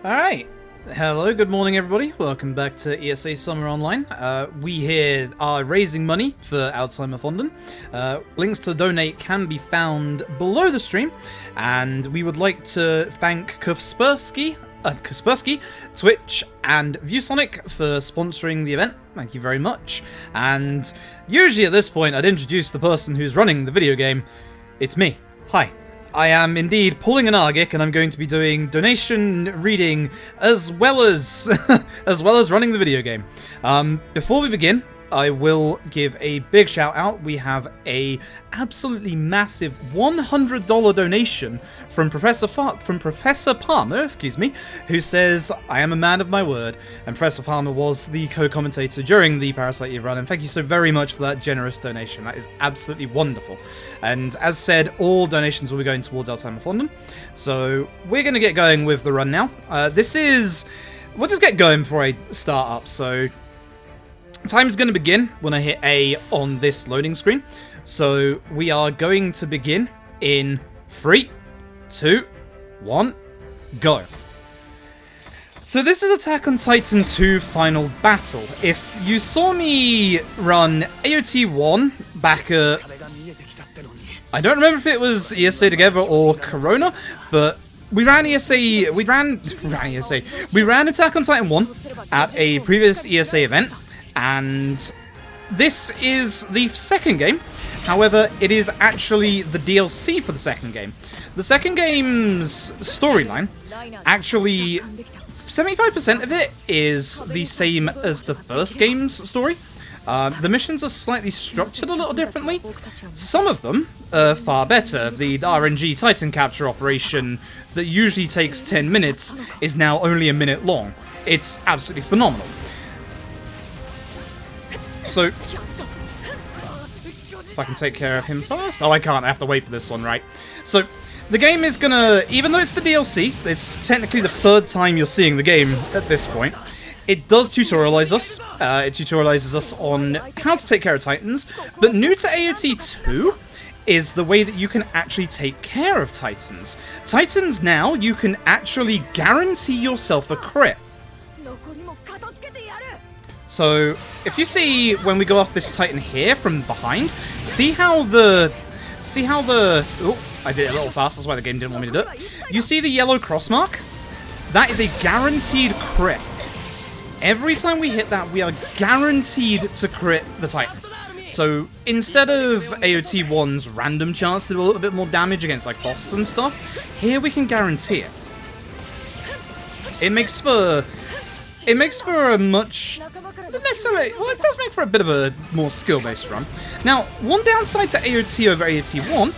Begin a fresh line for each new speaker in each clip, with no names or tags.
Alright, hello, good morning everybody, welcome back to ESA Summer Online. We here are raising money for Alzheimer Fonden. Links to donate can be found below the stream, and we would like to thank Kaspersky, Twitch, and ViewSonic for sponsoring the event. Thank you very much. And usually at this point I'd introduce the person who's running the video game. It's me. Hi. I am indeed pulling an Argic, and I'm going to be doing donation reading as well as running the video game. Before we begin, I will give a big shout out. We have a absolutely massive $100 donation from Professor Palmer, who says, "I am a man of my word." And Professor Palmer was the co-commentator during the Parasite Eve run, and thank you so very much for that generous donation. That is absolutely wonderful. And as said, all donations will be going towards Alzheimer Fonden. So we're going to get going with the run now. We'll just get going before I start up. So time's going to begin when I hit A on this loading screen. So we are going to begin in 3, 2, 1, go. So this is Attack on Titan 2 Final Battle. If you saw me run AOT 1 back at, I don't remember if it was ESA Together or Corona, but we ran Attack on Titan 1 at a previous ESA event, and this is the second game. However, it is actually the DLC for the second game. The second game's storyline, actually 75% of it is the same as the first game's story. The missions are slightly structured a little differently. Some of them are far better. The RNG Titan capture operation that usually takes 10 minutes is now only a minute long. It's absolutely phenomenal. So, if I can take care of him first. Oh, I can't. I have to wait for this one, right? So, the game is gonna, even though it's the DLC, it's technically the third time you're seeing the game at this point. It does tutorialize us. It tutorializes us on how to take care of Titans. But new to AOT 2 is the way that you can actually take care of Titans. Titans now, you can actually guarantee yourself a crit. So, if you see when we go off this Titan here from behind, see how the, oh, I did it a little fast, that's why the game didn't want me to do it. You see the yellow cross mark? That is a guaranteed crit. Every time we hit that, we are guaranteed to crit the Titan. So, instead of AOT 1's random chance to do a little bit more damage against like bosses and stuff, here we can guarantee it. It makes for a much, not necessarily, well, it does make for a bit of a more skill-based run. Now, one downside to AOT over AOT 1,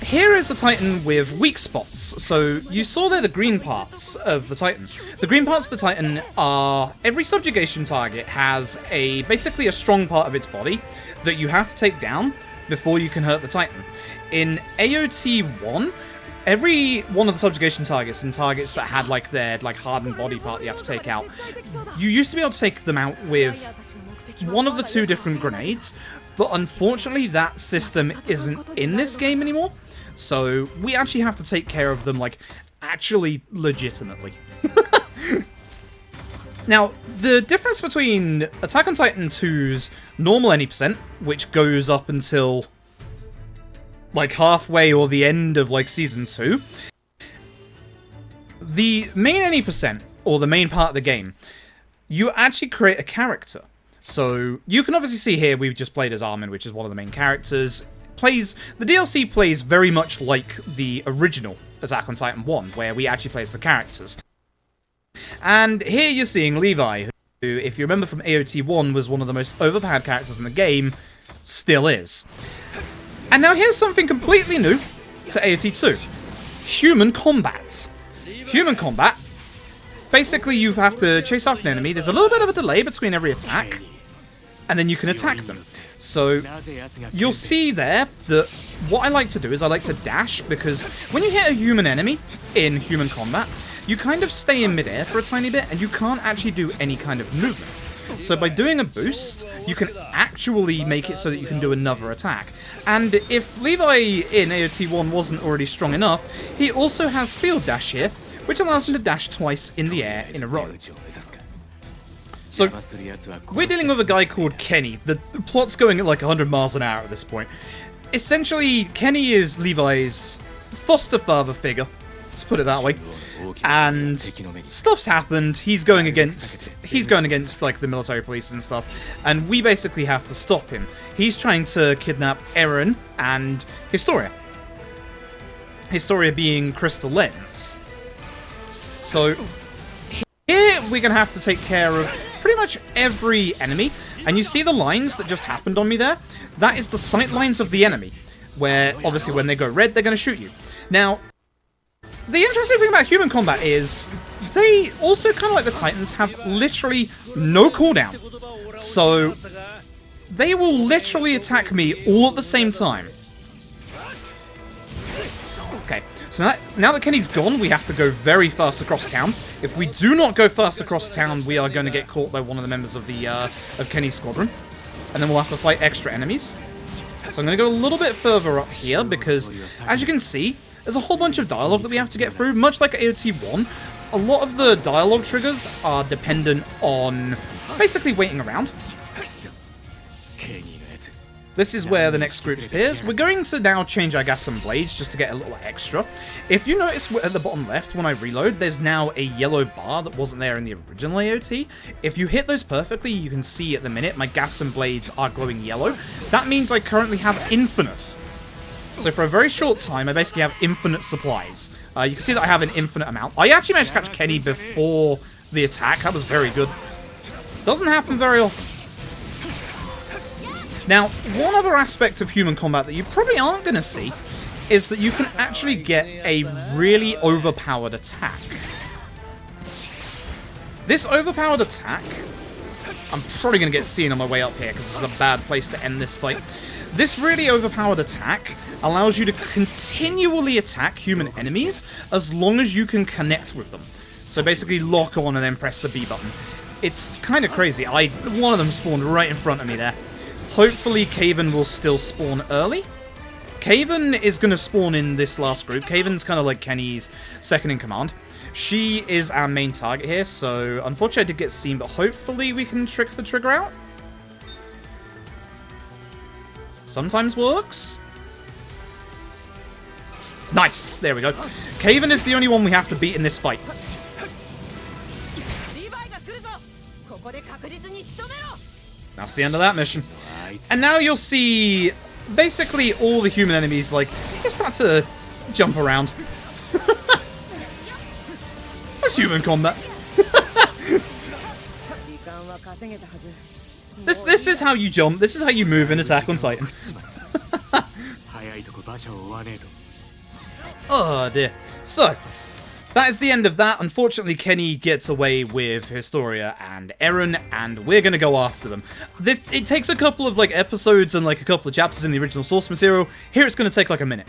here is a Titan with weak spots. So, you saw there the green parts of the Titan. The green parts of the Titan are, every subjugation target has basically a strong part of its body that you have to take down before you can hurt the Titan. In AOT 1, every one of the subjugation targets and targets that had like their hardened body part you have to take out, you used to be able to take them out with one of the two different grenades, but unfortunately that system isn't in this game anymore. So we actually have to take care of them like actually legitimately. Now, the difference between Attack on Titan 2's normal any percent, which goes up until like halfway or the end of like season 2, the main any percent, or the main part of the game, you actually create a character. So you can obviously see here we've just played as Armin, which is one of the main characters. The DLC plays very much like the original Attack on Titan 1, where we actually play as the characters. And here you're seeing Levi, who, if you remember from AOT 1, was one of the most overpowered characters in the game, still is. And now here's something completely new to AOT 2. Human combat. Human combat. Basically, you have to chase after an enemy. There's a little bit of a delay between every attack, and then you can attack them. So, you'll see there that what I like to do is I like to dash, because when you hit a human enemy in human combat, you kind of stay in midair for a tiny bit, and you can't actually do any kind of movement. So by doing a boost, you can actually make it so that you can do another attack. And if Levi in AOT 1 wasn't already strong enough, he also has Field Dash here, which allows him to dash twice in the air in a row. So, we're dealing with a guy called Kenny. The plot's going at like 100 miles an hour at this point. Essentially, Kenny is Levi's foster father figure, let's put it that way. And stuff's happened. He's going against like the military police and stuff, and we basically have to stop him. He's trying to kidnap Eren and Historia. Historia being Crystal Lens. So here we're gonna have to take care of pretty much every enemy, and you see the lines that just happened on me there? That is the sight lines of the enemy, where obviously when they go red, they're gonna shoot you. Now, the interesting thing about human combat is they also, kind of like the Titans, have literally no cooldown. So they will literally attack me all at the same time. Okay, so now that Kenny's gone, we have to go very fast across town. If we do not go fast across town, we are going to get caught by one of the members of the of Kenny's squadron. And then we'll have to fight extra enemies. So I'm going to go a little bit further up here because, as you can see, there's a whole bunch of dialogue that we have to get through. Much like AOT 1, a lot of the dialogue triggers are dependent on basically waiting around. This is where the next group appears. We're going to now change our gas and blades just to get a little extra. If you notice at the bottom left, when I reload, there's now a yellow bar that wasn't there in the original AOT. If you hit those perfectly, you can see at the minute my gas and blades are glowing yellow. That means I currently have infinite. So for a very short time, I basically have infinite supplies. You can see that I have an infinite amount. I actually managed to catch Kenny before the attack. That was very good. Doesn't happen very often. Now, one other aspect of human combat that you probably aren't going to see is that you can actually get a really overpowered attack. This overpowered attack, I'm probably going to get seen on my way up here because this is a bad place to end this fight. This really overpowered attack allows you to continually attack human enemies as long as you can connect with them. So basically lock on and then press the B button. It's kind of crazy. One of them spawned right in front of me there. Hopefully Kaven will still spawn early. Kaven is going to spawn in this last group. Kaven's kind of like Kenny's second in command. She is our main target here, so unfortunately I did get seen, but hopefully we can trick the trigger out. Sometimes works. Nice! There we go. Kaven is the only one we have to beat in this fight. That's the end of that mission. And now you'll see basically all the human enemies, like, just start to jump around. That's human combat. This is how you jump. This is how you move in Attack on Titan. Oh dear. So, that is the end of that. Unfortunately, Kenny gets away with Historia and Eren, and we're gonna go after them. It takes a couple of like episodes and like a couple of chapters in the original source material. Here it's gonna take like a minute.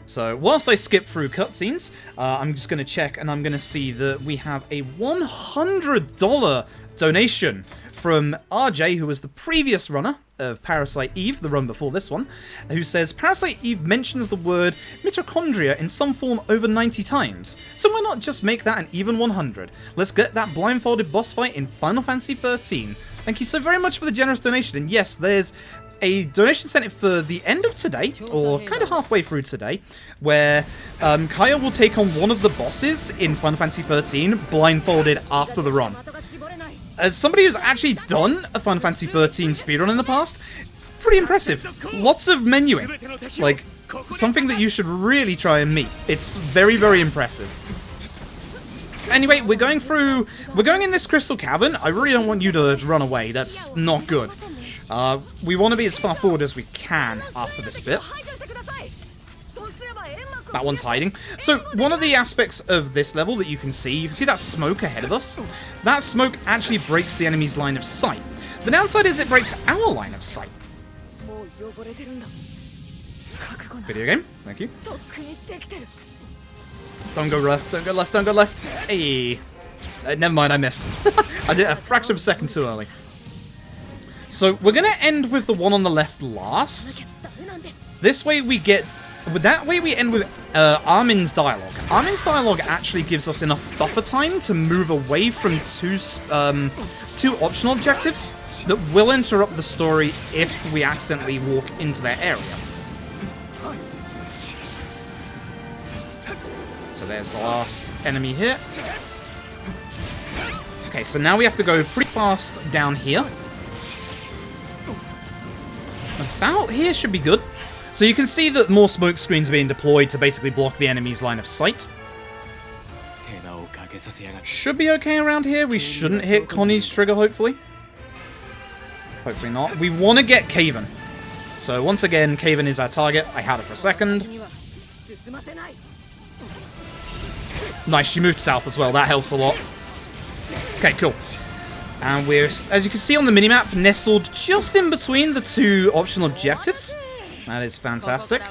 So, whilst I skip through cutscenes, I'm just gonna check and I'm gonna see that we have a $100 donation from RJ, who was the previous runner of Parasite Eve, the run before this one, who says, Parasite Eve mentions the word mitochondria in some form over 90 times, so why not just make that an even 100? Let's get that blindfolded boss fight in Final Fantasy XIII. Thank you so very much for the generous donation, and yes, there's a donation sent for the end of today, or kind of halfway through today, where Kaya will take on one of the bosses in Final Fantasy XIII blindfolded after the run. As somebody who's actually done a Final Fantasy XIII speedrun in the past, pretty impressive. Lots of menuing. Like, something that you should really try and meet. It's very, very impressive. Anyway, we're going in this crystal cavern. I really don't want you to run away. That's not good. We want to be as far forward as we can after this bit. That one's hiding. So, one of the aspects of this level that you can see that smoke ahead of us? That smoke actually breaks the enemy's line of sight. The downside is it breaks our line of sight. Video game, thank you. Don't go left, don't go left, don't go left. Hey. Never mind, I missed. I did a fraction of a second too early. So, we're going to end with the one on the left last. This way we get with that way we end with Armin's dialogue. Armin's dialogue actually gives us enough buffer time to move away from two optional objectives that will interrupt the story if we accidentally walk into their area. So there's the last enemy here. Okay, so now we have to go pretty fast down here. About here should be good. So you can see that more smoke screens are being deployed to basically block the enemy's line of sight. Should be okay around here. We shouldn't hit Connie's trigger, hopefully. Hopefully not. We want to get Caven. So once again, Caven is our target. I had it for a second. Nice, she moved south as well. That helps a lot. Okay, cool. And we're, as you can see on the minimap, nestled just in between the two optional objectives. That is fantastic.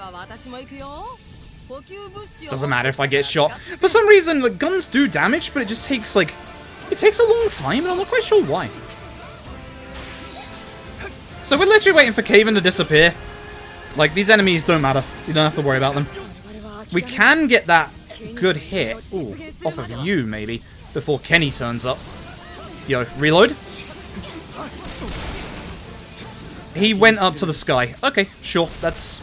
Doesn't matter if I get shot. For some reason, the guns do damage, but it just takes, like, it takes a long time, and I'm not quite sure why. So we're literally waiting for Caven to disappear. Like, these enemies don't matter. You don't have to worry about them. We can get that good hit. Ooh, off of you, maybe, before Kenny turns up. Yo, reload. He went up to the sky. Okay, sure, that's...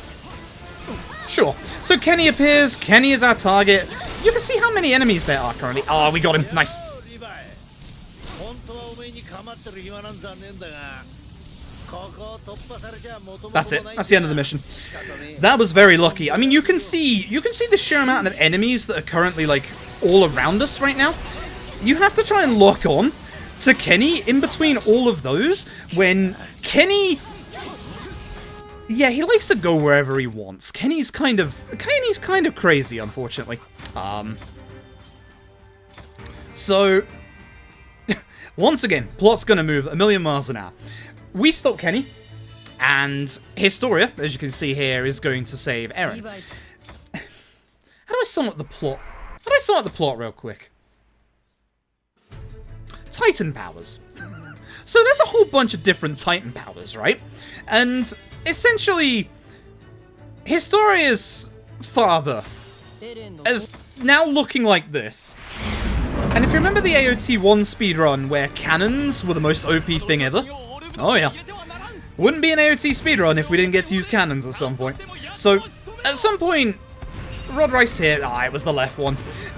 Sure. So Kenny appears. Kenny is our target. You can see how many enemies there are currently. Oh, we got him. Nice. That's it. That's the end of the mission. That was very lucky. I mean, you can see the sheer amount of enemies that are currently, like, all around us right now. You have to try and lock on to Kenny in between all of those when Kenny... Yeah, he likes to go wherever he wants. Kenny's kind of crazy, unfortunately. So, once again, plot's gonna move a million miles an hour. We stop Kenny, and Historia, as you can see here, is going to save Eren. How do I sum up the plot? How do I sum up the plot real quick? Titan powers. So there's a whole bunch of different Titan powers, right? And essentially, Historia's father is now looking like this. And if you remember the AOT1 speedrun where cannons were the most OP thing ever? Oh yeah. Wouldn't be an AOT speedrun if we didn't get to use cannons at some point. So, at some point, Rod Rice here, it was the left one.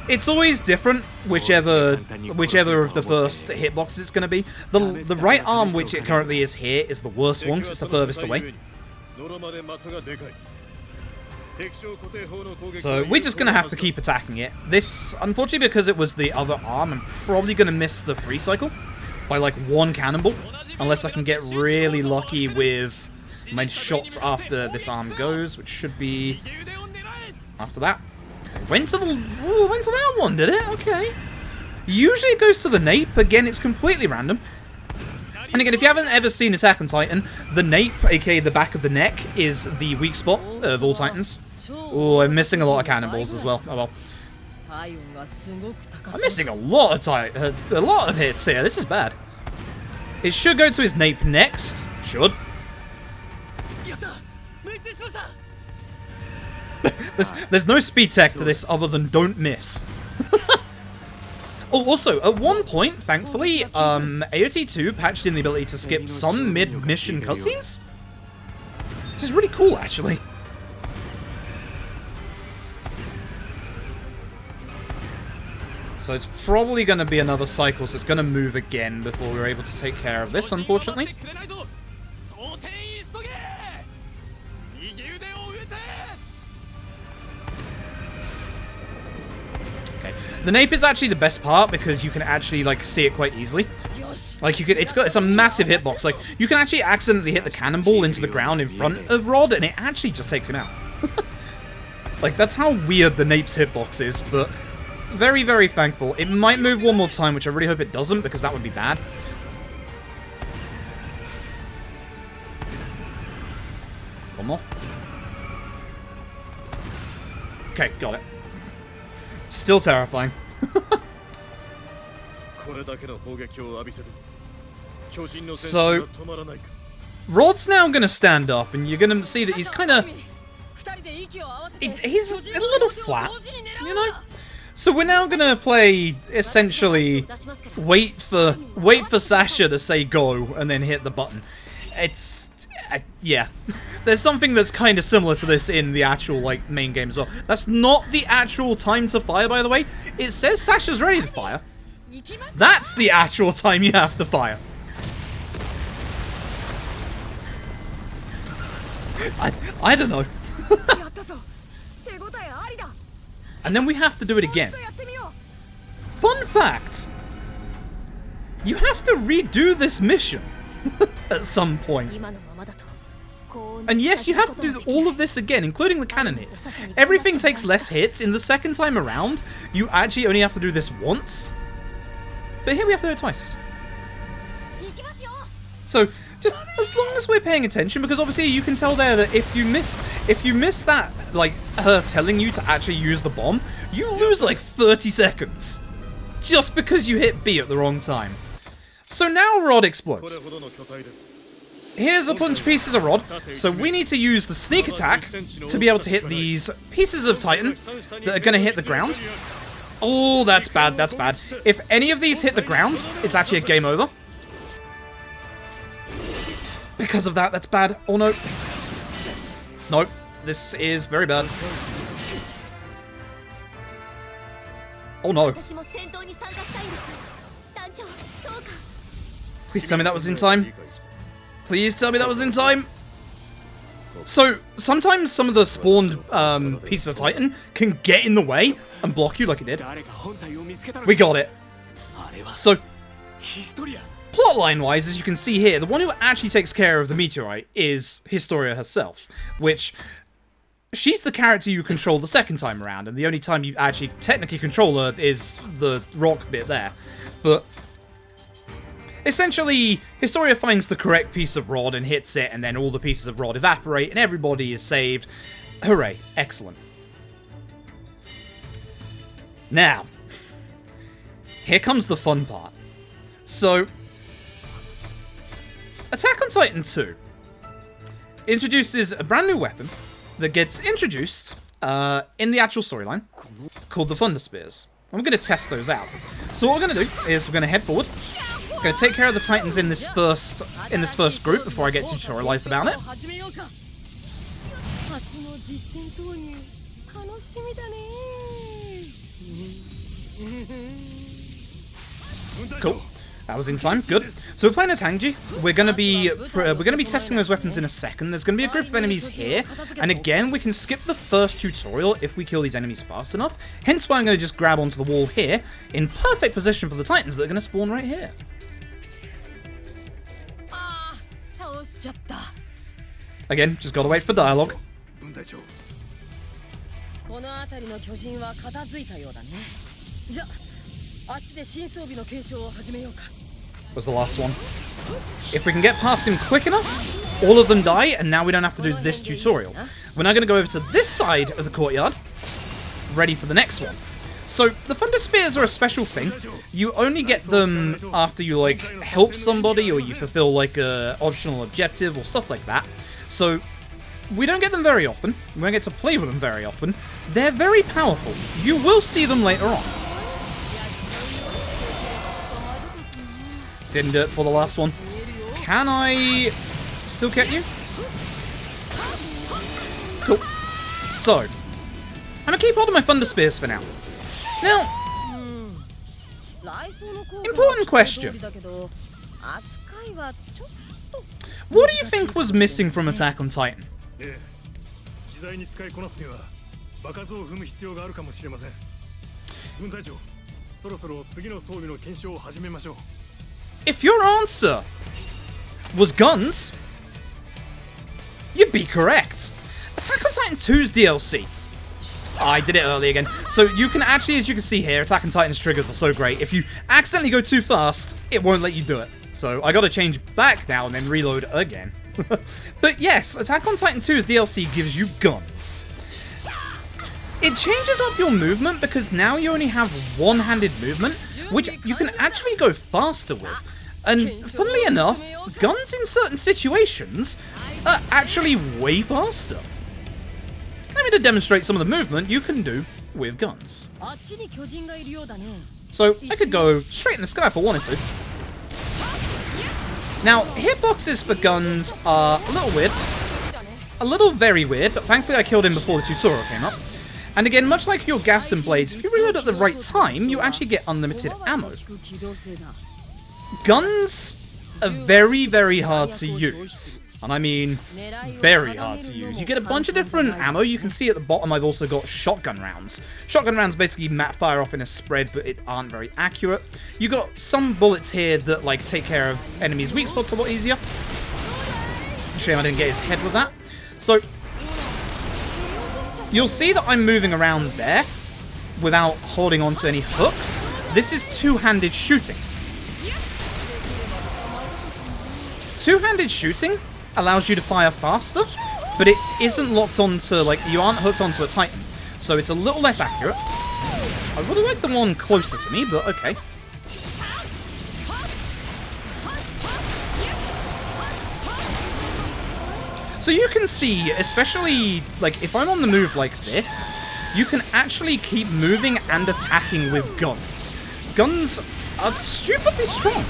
It's always different, whichever of the first hitboxes it's going to be. The right arm, which it currently is here, is the worst one because it's the furthest away. So we're just going to have to keep attacking it. This, unfortunately, because it was the other arm, I'm probably going to miss the free cycle by like one cannonball. Unless I can get really lucky with my shots after this arm goes, which should be after that. Went to that one, did it? Okay. Usually it goes to the nape. Again, it's completely random. And again, if you haven't ever seen Attack on Titan, the nape, aka the back of the neck, is the weak spot of all Titans. Oh, I'm missing a lot of cannonballs as well. Oh well. I'm missing a lot of hits here. This is bad. It should go to his nape next. Should. There's no speed tech to this other than don't miss. Oh, also, at one point, thankfully, AOT2 patched in the ability to skip some mid-mission cutscenes. Which is really cool, actually. So it's probably going to be another cycle, so it's going to move again before we're able to take care of this, unfortunately. Okay, the nape is actually the best part because you can actually like see it quite easily. Like you can, it's a massive hitbox. Like you can actually accidentally hit the cannonball into the ground in front of Rod, and it actually just takes him out. Like that's how weird the nape's hitbox is, but. Very, very thankful. It might move one more time, which I really hope it doesn't, because that would be bad. One more. Okay, got it. Still terrifying. So, Rod's now going to stand up, and you're going to see that he's kind of he's a little flat, you know? So we're now gonna play, essentially, wait for Sasha to say go and then hit the button. It's, yeah. There's something that's kind of similar to this in the actual, like, main game as well. That's not the actual time to fire, by the way. It says Sasha's ready to fire. That's the actual time you have to fire. I don't know. And then we have to do it again. Fun fact! You have to redo this mission at some point. And yes, you have to do all of this again, including the cannon hits. Everything takes less hits. In the second time around, you actually only have to do this once. But here we have to do it twice. So, just as long as we're paying attention, because obviously you can tell there that if you miss that, like, her telling you to actually use the bomb, you lose like 30 seconds. Just because you hit B at the wrong time. So now Rod explodes. Here's a bunch of pieces of Rod, so we need to use the sneak attack to be able to hit these pieces of Titan that are going to hit the ground. Oh, that's bad, that's bad. If any of these hit the ground, it's actually a game over. Because of that, that's bad. Oh no. Nope, this is very bad. Oh no. Please tell me that was in time. Please tell me that was in time. So, sometimes some of the spawned pieces of Titan can get in the way and block you like it did. We got it. So, plotline-wise, as you can see here, the one who actually takes care of the meteorite is Historia herself, which she's the character you control the second time around, and the only time you actually technically control her is the rock bit there. But essentially, Historia finds the correct piece of Rod and hits it, and then all the pieces of Rod evaporate, and everybody is saved. Hooray. Excellent. Now, here comes the fun part. So, Attack on Titan 2 introduces a brand new weapon that gets introduced in the actual storyline called the Thunder Spears. And we're going to test those out. So what we're going to do is we're going to head forward. We're going to take care of the Titans in this first group before I get tutorialized about it. Cool. That was in time. Good. So we're playing as Hangji. We're gonna be testing those weapons in a second. There's gonna be a group of enemies here, and again we can skip the first tutorial if we kill these enemies fast enough. Hence why I'm gonna just grab onto the wall here, in perfect position for the Titans that are gonna spawn right here. Again, just gotta wait for dialogue. Was the last one. If we can get past him quick enough, all of them die, and now we don't have to do this tutorial. We're now going to go over to this side of the courtyard, ready for the next one. So, the Thunder Spears are a special thing. You only get them after you, like, help somebody, or you fulfill, like, a optional objective, or stuff like that. So, we don't get them very often. We don't get to play with them very often. They're very powerful. You will see them later on. Didn't do it for the last one. Can I still get you? Cool. So, I'm gonna keep hold of my Thunder Spears for now. Now, important question. What do you think was missing from Attack on Titan? If your answer was guns, you'd be correct. Attack on Titan 2's DLC. I did it early again. So you can actually, as you can see here, Attack on Titan's triggers are so great. If you accidentally go too fast, it won't let you do it. So I gotta change back now and then reload again. But yes, Attack on Titan 2's DLC gives you guns. It changes up your movement because now you only have one-handed movement, which you can actually go faster with. And funnily enough, guns in certain situations are actually way faster. Let me to demonstrate some of the movement you can do with guns. So I could go straight in the sky if I wanted to. Now, hitboxes for guns are a little weird. A little very weird. Thankfully I killed him before the tutorial came up. And again, much like your gas and blades, if you reload at the right time, you actually get unlimited ammo. Guns are very, very hard to use. And I mean, very hard to use. You get a bunch of different ammo. You can see at the bottom I've also got shotgun rounds. Shotgun rounds basically fire off in a spread, but it aren't very accurate. You got some bullets here that like take care of enemies' weak spots a lot easier. Shame I didn't get his head with that. So, you'll see that I'm moving around there without holding onto any hooks. This is two-handed shooting. Two-handed shooting allows you to fire faster, but it isn't locked onto, like, you aren't hooked onto a Titan. So it's a little less accurate. I would have liked the one closer to me, but okay. So you can see, especially, like, if I'm on the move like this, you can actually keep moving and attacking with guns. Guns are stupidly strong.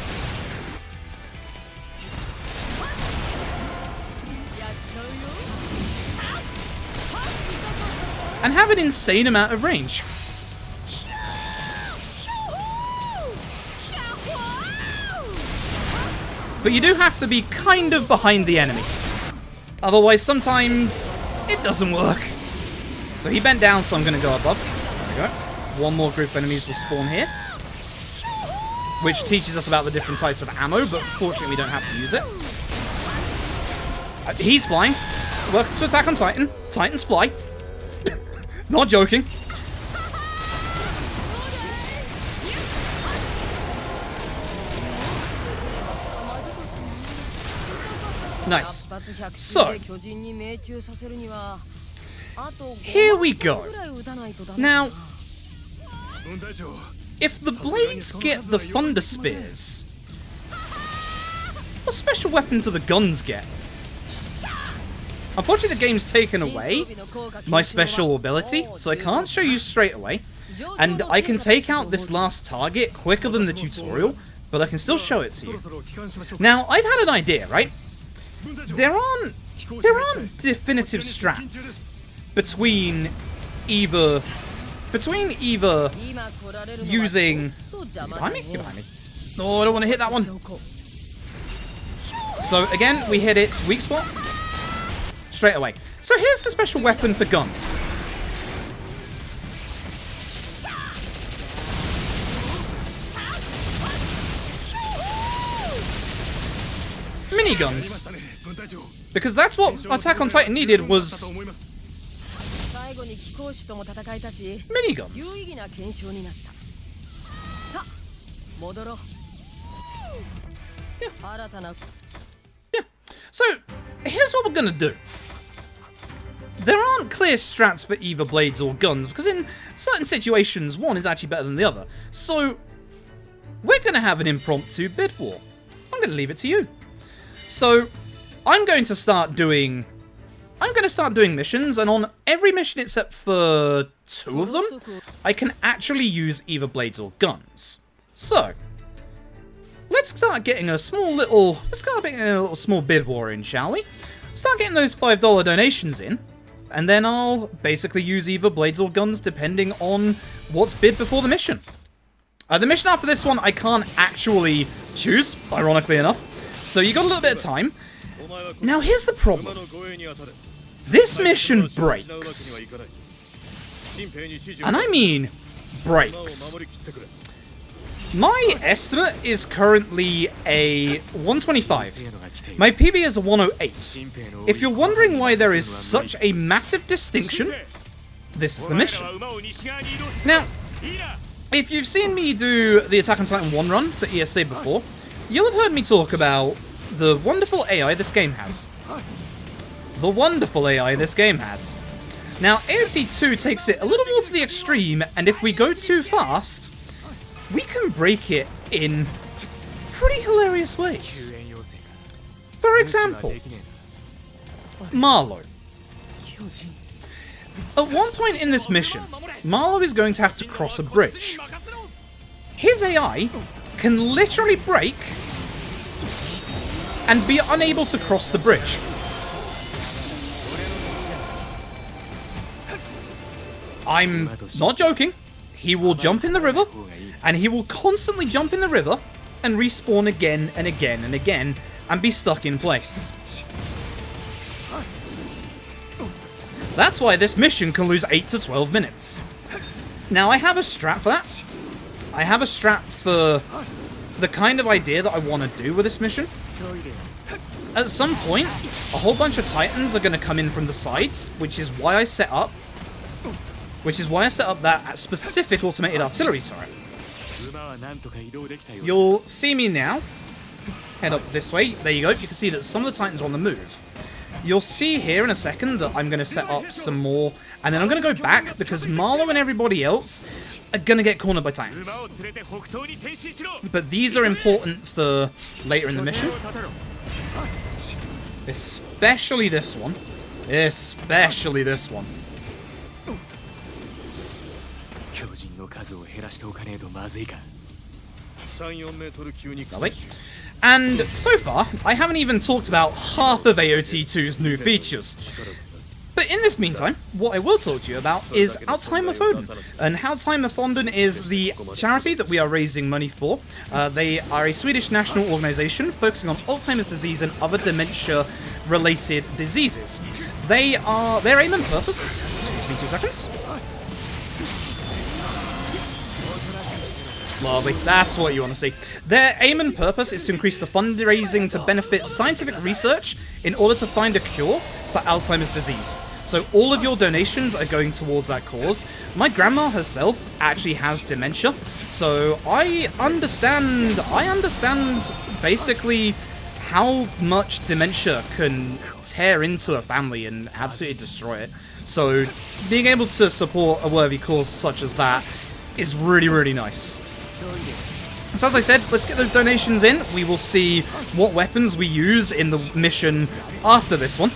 And have an insane amount of range. But you do have to be kind of behind the enemy. Otherwise, sometimes it doesn't work. So he bent down, so I'm going to go above. There we go. One more group of enemies will spawn here. Which teaches us about the different types of ammo, but fortunately we don't have to use it. He's flying. Welcome to Attack on Titan. Titans fly. Not joking. Nice. So, here we go. Now, if the blades get the thunder spears, what special weapon do the guns get? Unfortunately, the game's taken away my special ability, so I can't show you straight away. And I can take out this last target quicker than the tutorial, but I can still show it to you. Now, I've had an idea, right? There aren't definitive strats between either using... Get behind me? Get behind me. No, I don't want to hit that one. So again, we hit its weak spot straight away. So here's the special weapon for guns. Miniguns. Because that's what Attack on Titan needed, was miniguns. Yeah. So, here's what we're gonna do. There aren't clear strats for either blades or guns, because in certain situations, one is actually better than the other. So, we're gonna have an impromptu bid war. I'm gonna leave it to you. So, I'm going to start doing missions, and on every mission except for 2 of them, I can actually use either blades or guns. So, let's start getting a small bid war in, shall we? Start getting those $5 donations in, and then I'll basically use either blades or guns depending on what's bid before the mission. The mission after this one I can't actually choose, ironically enough. So you got a little bit of time. Now here's the problem. This mission breaks. And I mean breaks. My estimate is currently a 125. My PB is a 108. If you're wondering why there is such a massive distinction, this is the mission. Now, if you've seen me do the Attack on Titan 1 run for ESA before, you'll have heard me talk about the wonderful AI this game has. The wonderful AI this game has. Now, AOT 2 takes it a little more to the extreme, and if we go too fast, we can break it in pretty hilarious ways. For example, Marlow. At one point in this mission, Marlow is going to have to cross a bridge. His AI can literally break and be unable to cross the bridge. I'm not joking. He will jump in the river, and he will constantly jump in the river and respawn again and again and again and be stuck in place. That's why this mission can lose 8 to 12 minutes. Now, I have a strat for that. I have a strat for the kind of idea that I want to do with this mission. At some point, a whole bunch of Titans are going to come in from the sides, which is why I set up that specific automated artillery turret. You'll see me now head up this way. There you go. You can see that some of the Titans are on the move. You'll see here in a second that I'm going to set up some more, and then I'm going to go back because Marlow and everybody else are going to get cornered by Titans. But these are important for later in the mission. Especially this one. Especially this one. Lovely. And so far, I haven't even talked about half of AOT2's new features. But in this meantime, what I will talk to you about is Alzheimerfonden. And Alzheimerfonden is the charity that we are raising money for. They are a Swedish national organisation focusing on Alzheimer's disease and other dementia-related diseases. Their aim and purpose... Excuse me 2 seconds. Lovely, that's what you want to see. Their aim and purpose is to increase the fundraising to benefit scientific research in order to find a cure for Alzheimer's disease. So all of your donations are going towards that cause. My grandma herself actually has dementia, so I understand basically how much dementia can tear into a family and absolutely destroy it. So being able to support a worthy cause such as that is really, really nice. So as I said, let's get those donations in. We will see what weapons we use in the mission after this one.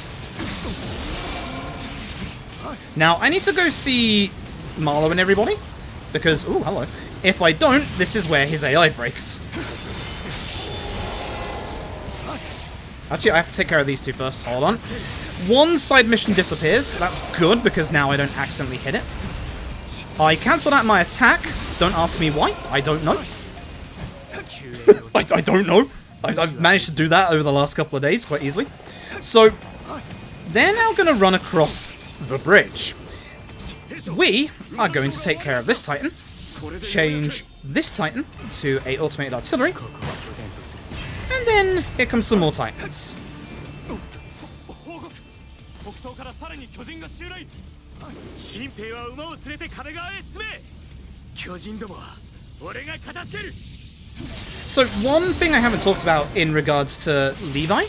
Now, I need to go see Marlow and everybody, because, ooh, hello. If I don't, this is where his AI breaks. Actually, I have to take care of these two first. Hold on. One side mission disappears. That's good, because now I don't accidentally hit it. I cancelled out my attack. Don't ask me why. I don't know. I don't know. I've managed to do that over the last couple of days quite easily. So, they're now going to run across the bridge. We are going to take care of this Titan, change this Titan to a automated artillery, and then here comes some more Titans. So one thing I haven't talked about in regards to Levi.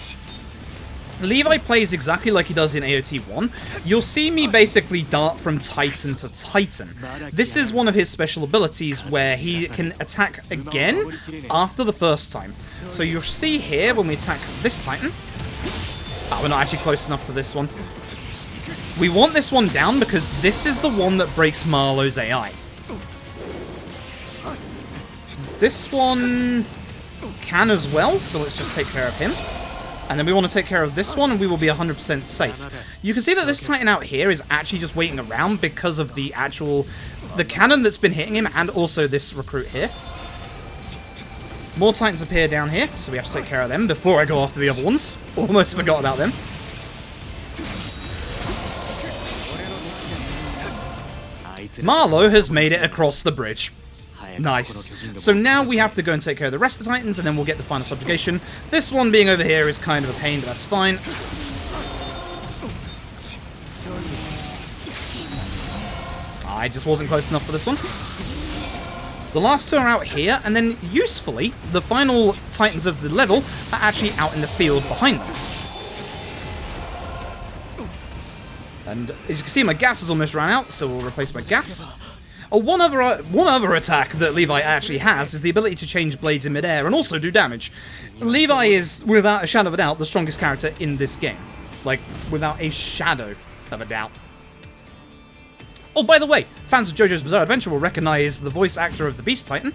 Levi plays exactly like he does in AOT1. You'll see me basically dart from Titan to Titan. This is one of his special abilities where he can attack again after the first time. So you'll see here when we attack this Titan. Oh, we're not actually close enough to this one. We want this one down because this is the one that breaks Marlow's AI. This one can as well, so let's just take care of him. And then we want to take care of this one, and we will be 100% safe. You can see that this Titan out here is actually just waiting around because of the cannon that's been hitting him, and also this recruit here. More Titans appear down here, so we have to take care of them before I go after the other ones. Almost forgot about them. Marlow has made it across the bridge. Nice. So now we have to go and take care of the rest of the Titans, and then we'll get the final subjugation. This one being over here is kind of a pain, but that's fine. I just wasn't close enough for this one. The last two are out here, and then usefully, the final Titans of the level are actually out in the field behind them. And as you can see, my gas has almost run out, so we'll replace my gas. Oh, one other attack that Levi actually has is the ability to change blades in midair and also do damage. Levi is, without a shadow of a doubt, the strongest character in this game. Like, without a shadow of a doubt. Oh, by the way, fans of JoJo's Bizarre Adventure will recognize the voice actor of the Beast Titan.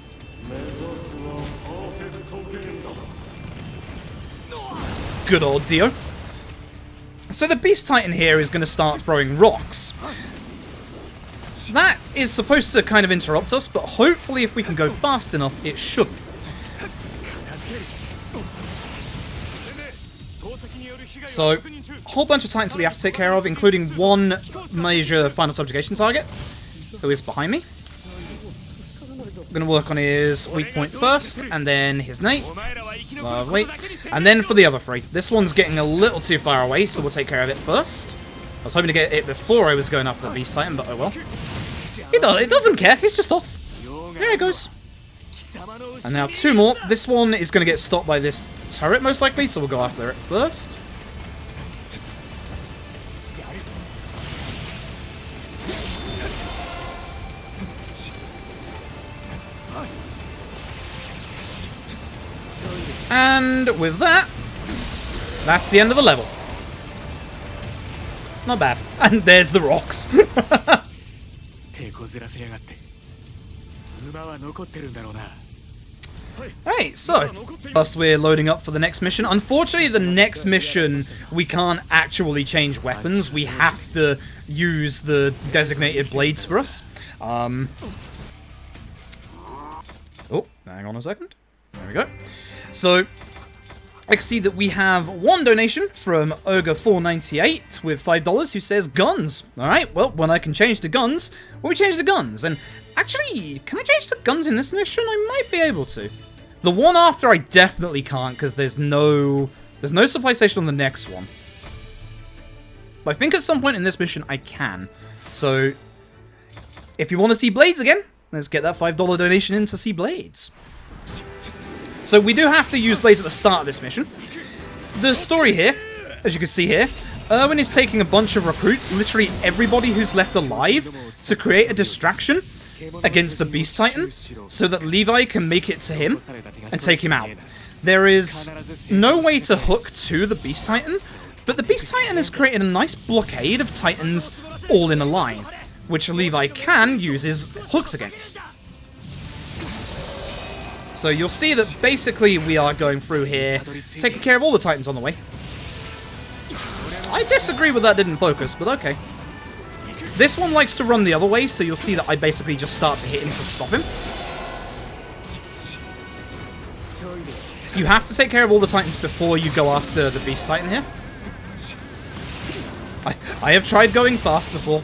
Good old Dio. So the Beast Titan here is going to start throwing rocks. That is supposed to kind of interrupt us, but hopefully if we can go fast enough, it shouldn't. So, a whole bunch of Titans we have to take care of, including one major final subjugation target, who is behind me. I'm going to work on his weak point first, and then his Nate. Lovely. And then for the other three. This one's getting a little too far away, so we'll take care of it first. I was hoping to get it before I was going after the Beast Titan, but oh well. It doesn't care, it's just off. There it goes. And now two more. This one is going to get stopped by this turret, most likely, so we'll go after it first. And with that, that's the end of the level. Not bad. And there's the rocks. Right, so first we're loading up for the next mission. Unfortunately, the next mission we can't actually change weapons. We have to use the designated blades for us. Oh, hang on a second. There we go. So I can see that we have one donation from Ogre498 with $5 who says guns. Alright, well, when I can change the guns, well, we change the guns. And actually, can I change the guns in this mission? I might be able to. The one after I definitely can't because there's no supply station on the next one. But I think at some point in this mission I can. So if you want to see Blades again, let's get that $5 donation in to see Blades. So we do have to use Blades at the start of this mission. The story here, as you can see here, Erwin is taking a bunch of recruits, literally everybody who's left alive, to create a distraction against the Beast Titan, so that Levi can make it to him and take him out. There is no way to hook to the Beast Titan, but the Beast Titan has created a nice blockade of Titans all in a line, which Levi can use his hooks against. So you'll see that basically we are going through here, taking care of all the Titans on the way. I disagree with that didn't focus, but okay. This one likes to run the other way, so you'll see that I basically just start to hit him to stop him. You have to take care of all the Titans before you go after the Beast Titan here. I have tried going fast before.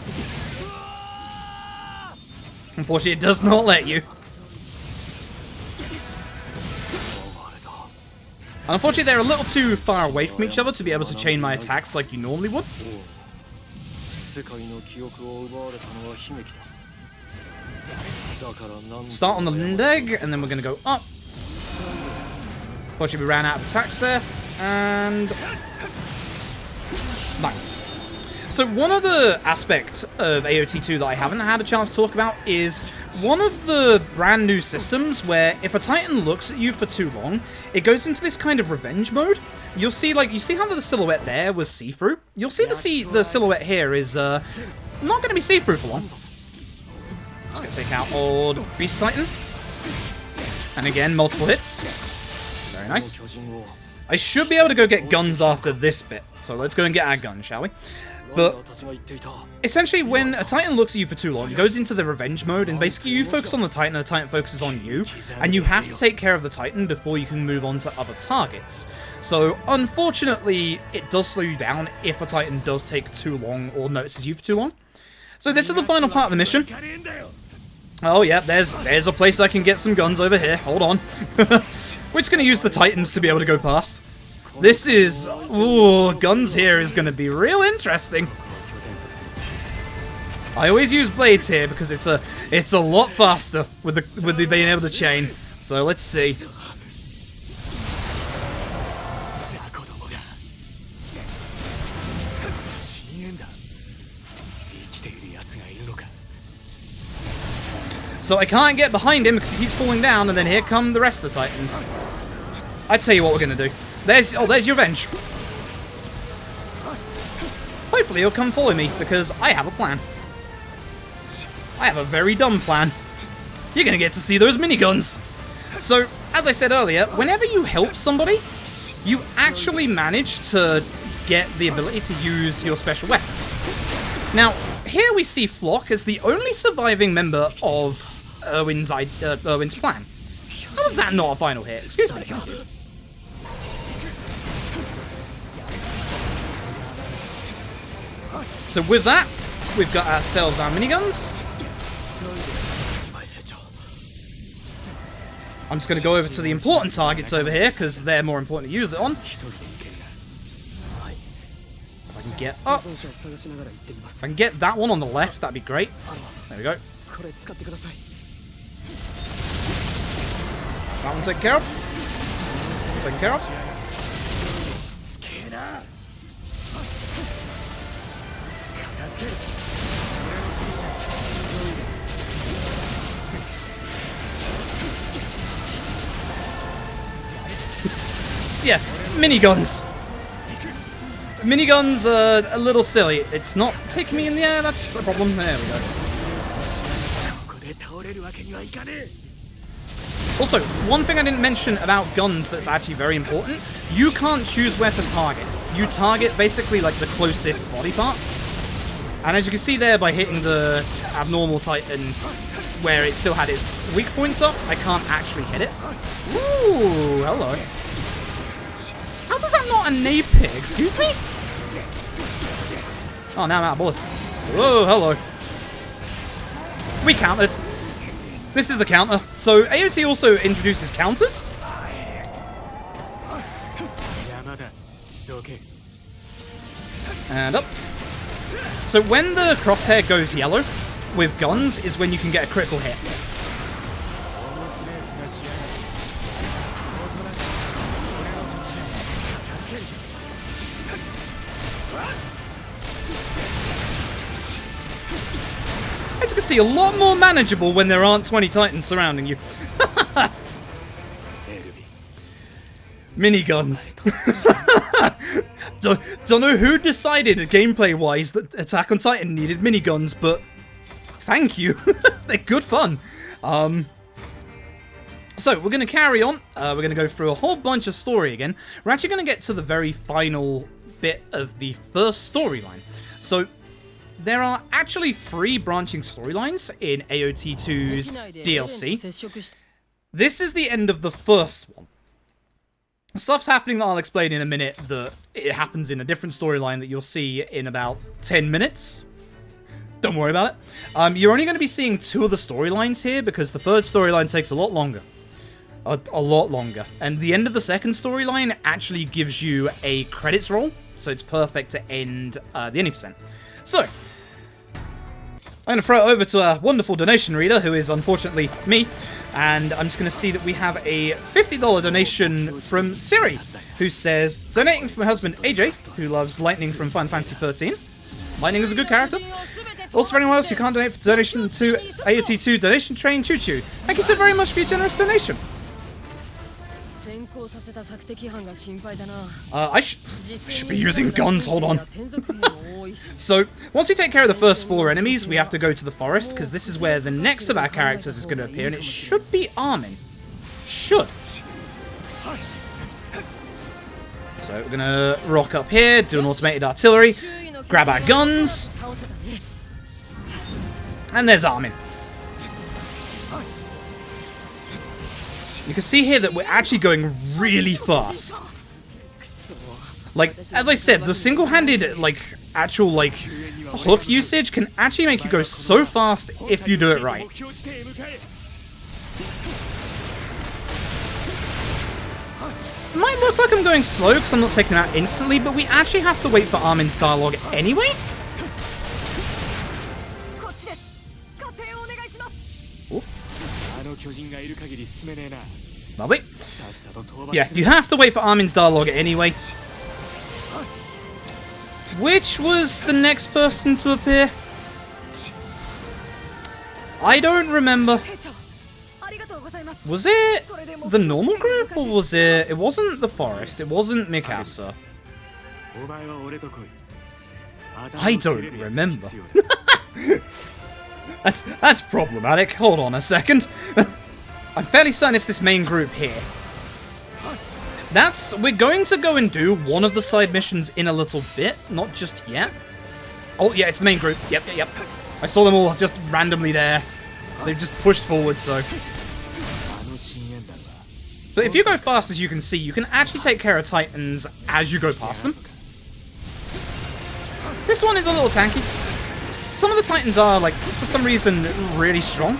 Unfortunately, it does not let you. Unfortunately, they're a little too far away from each other to be able to chain my attacks like you normally would. Start on the Lindegg, and then we're going to go up. Unfortunately, we ran out of attacks there, and nice. So one other aspect of AOT2 that I haven't had a chance to talk about is one of the brand new systems where if a Titan looks at you for too long, it goes into this kind of revenge mode. You'll see, like, you see how the silhouette there was see-through? You'll see the silhouette here is not going to be see-through for long. Just going to take out old Beast Titan. And again, multiple hits. Very nice. I should be able to go get guns after this bit. So let's go and get our guns, shall we? But essentially, when a Titan looks at you for too long, it goes into the revenge mode, and basically you focus on the Titan, and the Titan focuses on you, and you have to take care of the Titan before you can move on to other targets. So, unfortunately, it does slow you down if a Titan does take too long or notices you for too long. So this is the final part of the mission. Oh yeah, there's a place I can get some guns over here. Hold on. We're just going to use the Titans to be able to go past. This is... ooh, guns here is going to be real interesting. I always use blades here because it's a lot faster with the being able to chain. So let's see. So I can't get behind him because he keeps falling down, and then here come the rest of the Titans. I tell you what we're gonna do. There's your revenge. Hopefully he'll come follow me because I have a plan. I have a very dumb plan. You're gonna get to see those miniguns. So, as I said earlier, whenever you help somebody, you actually manage to get the ability to use your special weapon. Now, here we see Flock as the only surviving member of Erwin's plan. How is that not a final hit? Excuse me. So with that, we've got ourselves our miniguns. I'm just going to go over to the important targets over here, because they're more important to use it on. If I can get up. If I can get that one on the left, that'd be great. There we go. Is that one taken care of? Taken care of. Yeah, miniguns. Miniguns are a little silly. It's not taking me in the air, that's a problem. There we go. Also, one thing I didn't mention about guns that's actually very important, you can't choose where to target. You target basically like the closest body part. And as you can see there, by hitting the abnormal Titan where it still had its weak points up, I can't actually hit it. Ooh, hello. How does that not a nade pit? Excuse me? Oh, now I'm out of bullets. Whoa, hello. We countered. This is the counter. So AOT also introduces counters. And up. So when the crosshair goes yellow with guns is when you can get a critical hit. As you can see, a lot more manageable when there aren't 20 Titans surrounding you. Miniguns. Don't know who decided, gameplay-wise, that Attack on Titan needed miniguns, but thank you. They're good fun. So, we're going to carry on. We're going to go through a whole bunch of story again. We're actually going to get to the very final bit of the first storyline. So, there are actually 3 branching storylines in AOT2's DLC. This is the end of the first one. Stuff's happening that I'll explain in a minute that it happens in a different storyline that you'll see in about 10 minutes. Don't worry about it. You're only going to be seeing 2 of the storylines here because the third storyline takes a lot longer. A lot longer. And the end of the second storyline actually gives you a credits roll, so it's perfect to end the any percent. So, I'm going to throw it over to a wonderful donation reader, who is unfortunately me, and I'm just going to see that we have a $50 donation from Siri, who says, donating for my husband AJ, who loves Lightning from Final Fantasy 13. Lightning is a good character. Also, for anyone else who can't donate for donation to AOT2 donation train, choo choo. Thank you so very much for your generous donation. I should be using guns, hold on. So, once we take care of the first 4 enemies, we have to go to the forest, because this is where the next of our characters is going to appear, and it should be Armin. Should. So, we're going to rock up here, do an automated artillery, grab our guns, and there's Armin. You can see here that we're actually going really fast. Like, as I said, the single-handed, like, actual, like, hook usage can actually make you go so fast if you do it right. It might look like I'm going slow because I'm not taking it out instantly, but we actually have to wait for Armin's dialogue anyway. Lovely. Yeah, you have to wait for Armin's dialogue anyway. Which was the next person to appear? I don't remember. Was it the normal group, or was it... It wasn't the forest, it wasn't Mikasa. I don't remember. That's problematic. Hold on a second. I'm fairly certain it's this main group here. We're going to go and do one of the side missions in a little bit, not just yet. Oh yeah, it's the main group. Yep. I saw them all just randomly there. They've just pushed forward, so. But if you go fast, as you can see, you can actually take care of Titans as you go past them. This one is a little tanky. Some of the Titans are, like, for some reason, really strong.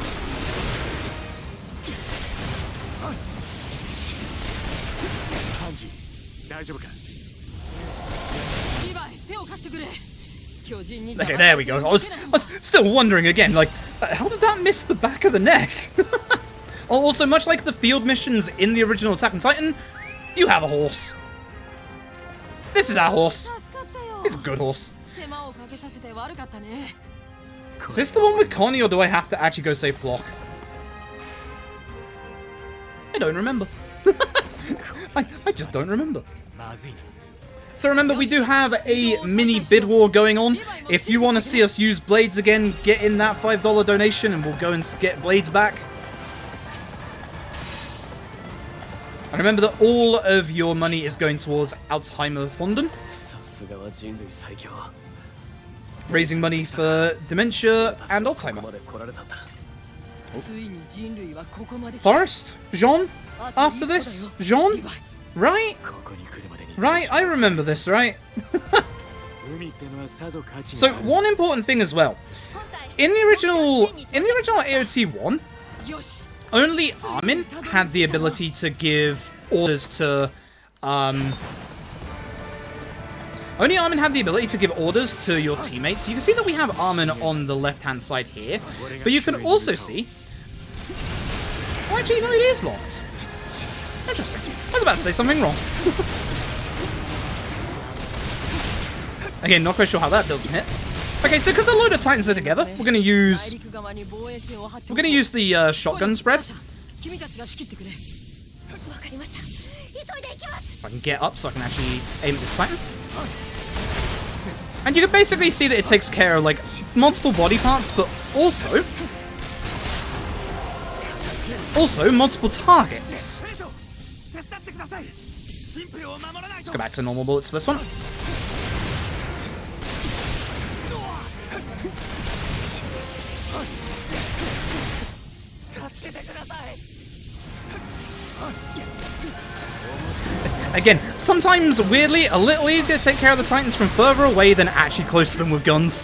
Okay, there we go. I was still wondering again, like, how did that miss the back of the neck? Also, much like the field missions in the original Attack on Titan, you have a horse. This is our horse. It's a good horse. Is this the one with Connie, or do I have to actually go save Flock? I don't remember. I just don't remember. So remember, we do have a mini bid war going on. If you want to see us use blades again, get in that $5 donation and we'll go and get blades back. And remember that all of your money is going towards Alzheimerfonden. Raising money for dementia and Alzheimer. Forest? Jean? After this? Jean? Right? Right, I remember this, right? So, one important thing as well. In the original AOT 1, only Armin had the ability to give orders to, Only Armin had the ability to give orders to your teammates. You can see that we have Armin on the left-hand side here, but you can also see... Oh, actually, no, it is locked. Interesting. I was about to say something wrong. Again, not quite sure how that doesn't hit. Okay, so because a load of Titans are together, we're gonna use the shotgun spread. If I can get up so I can actually aim at this Titan. And you can basically see that it takes care of like multiple body parts, but also multiple targets. Let's go back to normal bullets for this one. Again, sometimes, weirdly, a little easier to take care of the Titans from further away than actually close to them with guns.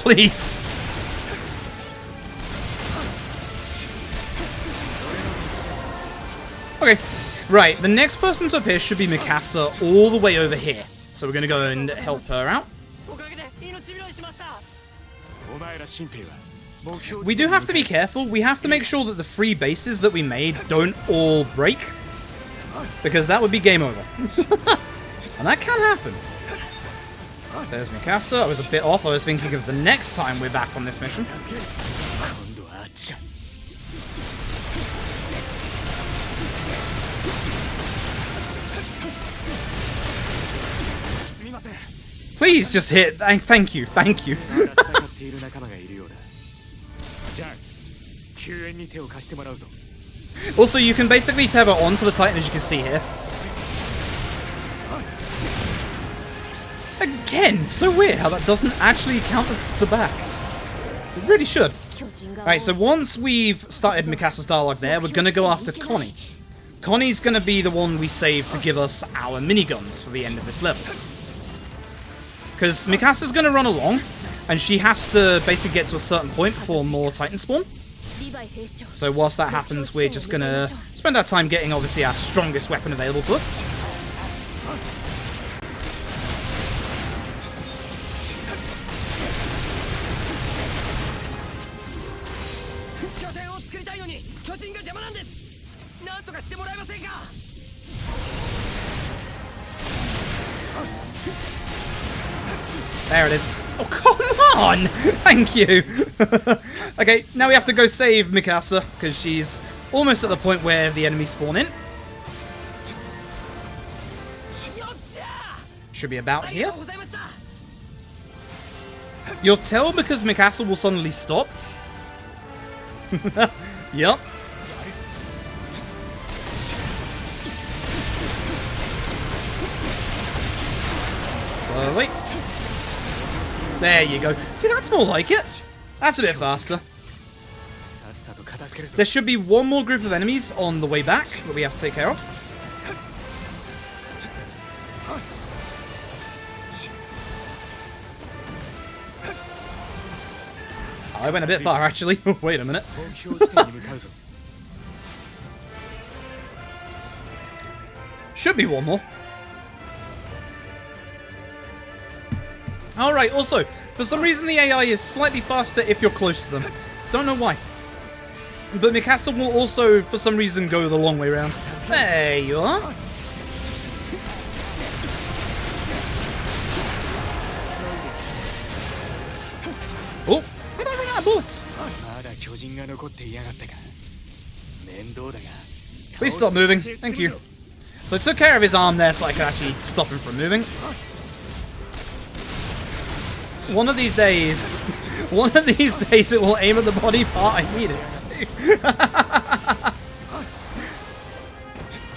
Please. Okay, right, the next person to appear should be Mikasa all the way over here. So we're going to go and help her out. We do have to be careful. We have to make sure that the 3 bases that we made don't all break, because that would be game over. And that can happen. So there's Mikasa. I was a bit off. I was thinking of the next time we're back on this mission. Please just hit. Thank you. Thank you. Also, you can basically tether onto the Titan, as you can see here. Again, so weird how that doesn't actually count as the back. It really should. Alright, so once we've started Mikasa's dialogue there, we're going to go after Connie. Connie's going to be the one we save to give us our miniguns for the end of this level. Because Mikasa's going to run along, and she has to basically get to a certain point before more Titans spawn. So whilst that happens, we're just going to spend our time getting, obviously, our strongest weapon available to us. There it is. Oh, come on! Thank you! Okay, now we have to go save Mikasa, because she's almost at the point where the enemies spawn in. should be about here. You'll tell because McCastle will suddenly stop. Yep. Wait. There you go. See, that's more like it. That's a bit faster. There should be one more group of enemies on the way back that we have to take care of. I went a bit far, actually. Wait a minute. Should be one more. Alright, also, for some reason the AI is slightly faster if you're close to them. Don't know why. But McCastle will also, for some reason, go the long way around. There you are. Oh, I don't run out of bullets. Please stop moving. Thank you. So I took care of his arm there so I could actually stop him from moving. One of these days it will aim at the body part I need it to.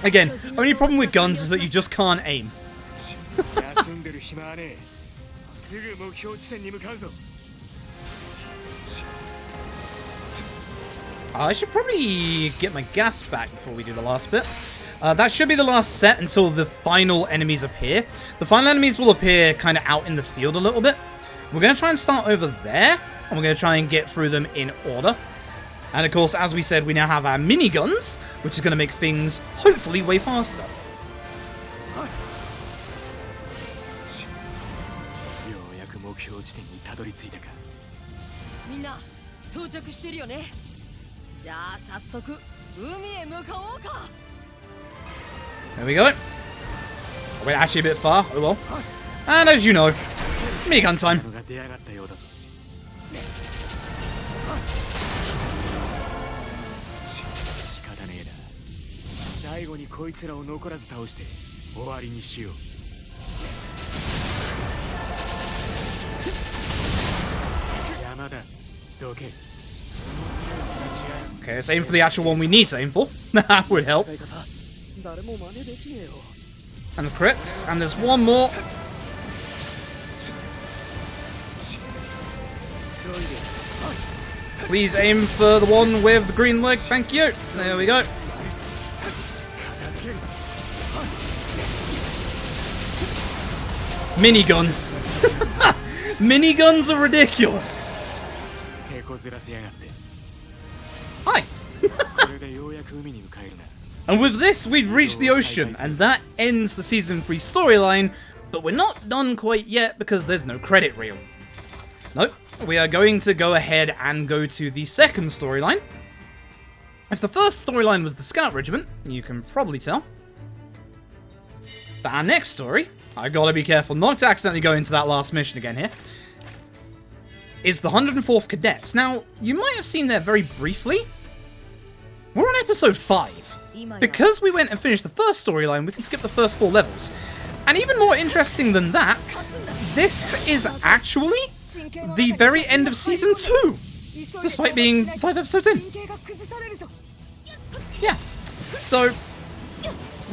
Again, only problem with guns is that you just can't aim. I should probably get my gas back before we do the last bit. That should be the last set until the final enemies appear. The final enemies will appear kind of out in the field a little bit. We're going to try and start over there, and we're going to try and get through them in order. And of course, as we said, we now have our miniguns, which is going to make things, hopefully, way faster. There we go. I went actually a bit far, oh well. And as you know, minigun time. Okay, let's aim for the actual one we need to aim for. That would help. And the crits, and there's one more. Please aim for the one with the green leg, thank you. There we go. Miniguns. Miniguns are ridiculous. Hi. And with this, we've reached the ocean, and that ends the Season 3 storyline, but we're not done quite yet because there's no credit reel. Nope, we are going to go ahead and go to the second storyline. If the first storyline was the Scout Regiment, you can probably tell. But our next story, I gotta be careful not to accidentally go into that last mission again here, is the 104th Cadets. Now, you might have seen there very briefly, we're on episode 5. Because we went and finished the first storyline, we can skip the first 4 levels. And even more interesting than that, this is actually the very end of Season 2, despite being 5 episodes in. Yeah, so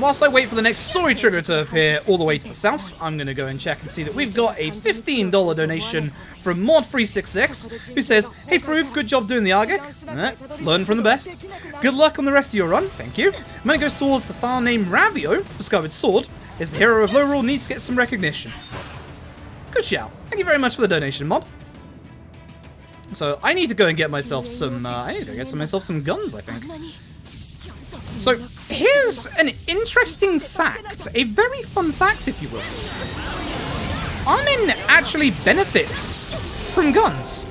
whilst I wait for the next story trigger to appear all the way to the south, I'm going to go and check and see that we've got a $15 donation from Mod366, who says, "Hey Froob, good job doing the Argic. Learn from the best. Good luck on the rest of your run, thank you. Money goes towards the file name Ravio for Scarred Sword, as the hero of low roll needs to get some recognition." Good shout. Thank you very much for the donation, Mod. So I need to go and get myself some, myself some guns, I think. So here's an interesting fact, a very fun fact, if you will. Armin actually benefits from guns,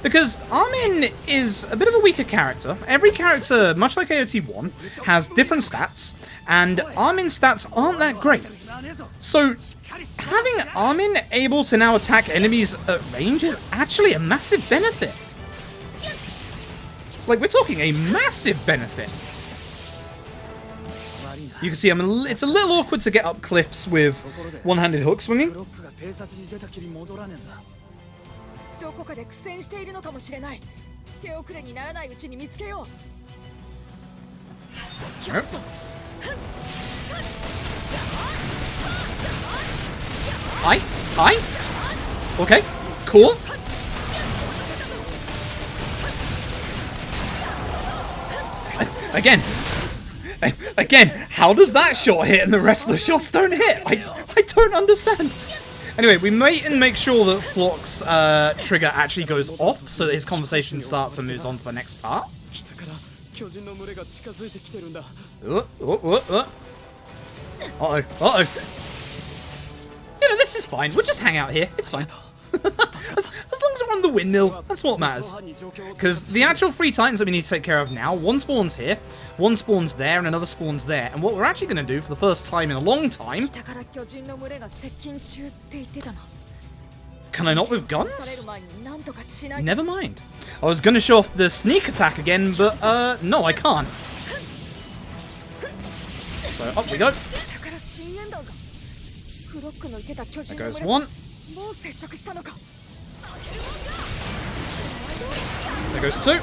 because Armin is a bit of a weaker character. Every character, much like AOT1, has different stats, and Armin's stats aren't that great. So having Armin able to now attack enemies at range is actually a massive benefit. Like, we're talking a massive benefit. You can see it's a little awkward to get up cliffs with one-handed hook swinging. Hi. Okay, cool. Again, how does that shot hit and the rest of the shots don't hit? I don't understand. Anyway, we wait and make sure that Flock's trigger actually goes off so that his conversation starts and moves on to the next part. Uh-oh. You know, this is fine. We'll just hang out here. It's fine. as long as we're on the windmill, that's what matters. Because the actual 3 Titans that we need to take care of now, one spawns here, one spawns there, and another spawns there. And what we're actually going to do for the first time in a long time... Can I not with guns? Never mind. I was going to show off the sneak attack again, but no, I can't. So up we go. There goes one. There goes two.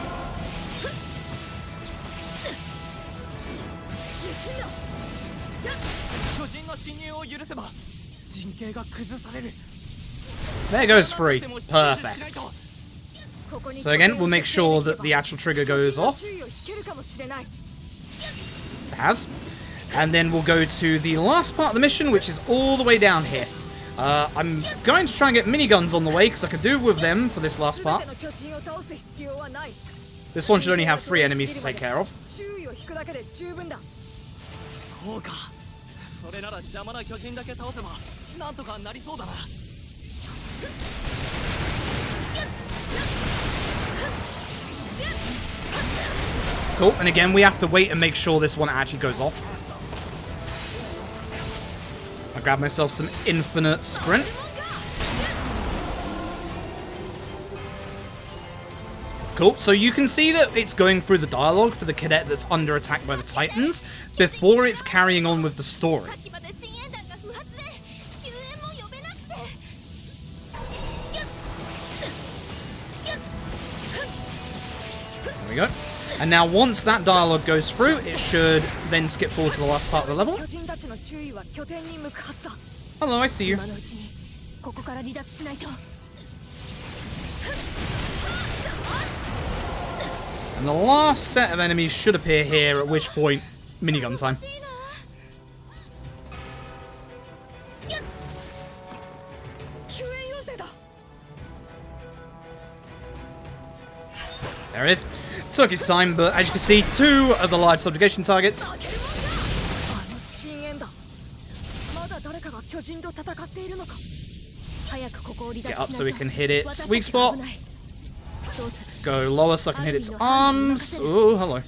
There goes three. Perfect. So again, we'll make sure that the actual trigger goes off. It has. And then we'll go to the last part of the mission, which is all the way down here. I'm going to try and get miniguns on the way, because I could do with them for this last part. This one should only have 3 enemies to take care of. Cool, and again, we have to wait and make sure this one actually goes off. I grab myself some infinite sprint. Cool, so you can see that it's going through the dialogue for the cadet that's under attack by the Titans before it's carrying on with the story. There we go. And now once that dialogue goes through, it should then skip forward to the last part of the level. Hello, I see you. And the last set of enemies should appear here, at which point, minigun time. There it is. Took its time, but as you can see, 2 of the large subjugation targets. Get up so we can hit its weak spot. Go lower so I can hit its arms. Oh, hello.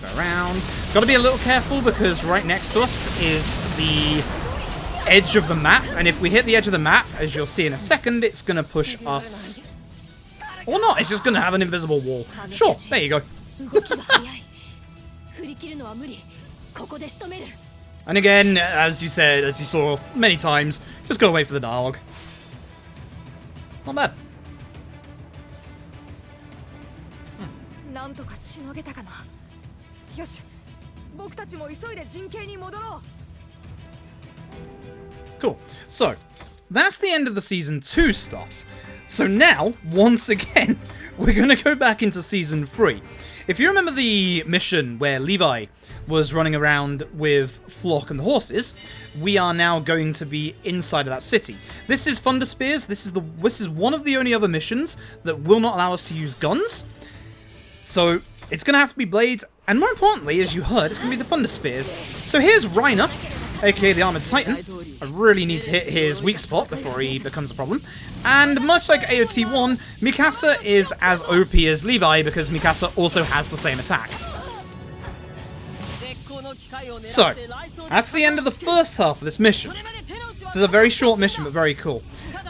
Go around. Gotta be a little careful because right next to us is the edge of the map. And if we hit the edge of the map, as you'll see in a second, it's gonna push us... Or not, it's just gonna have an invisible wall. Sure, there you go. And again, as you said, as you saw many times, just gotta wait for the dialogue. Not bad. Cool. So, that's the end of the Season 2 stuff. So now, once again, we're going to go back into Season 3. If you remember the mission where Levi was running around with Flock and the horses, we are now going to be inside of that city. This is Thunder Spears. This is one of the only other missions that will not allow us to use guns. So it's going to have to be blades, and more importantly, as you heard, it's going to be the Thunder Spears. So here's Reiner, aka the Armored Titan. I really need to hit his weak spot before he becomes a problem. And much like AOT1, Mikasa is as OP as Levi because Mikasa also has the same attack. So, that's the end of the first half of this mission. This is a very short mission, but very cool.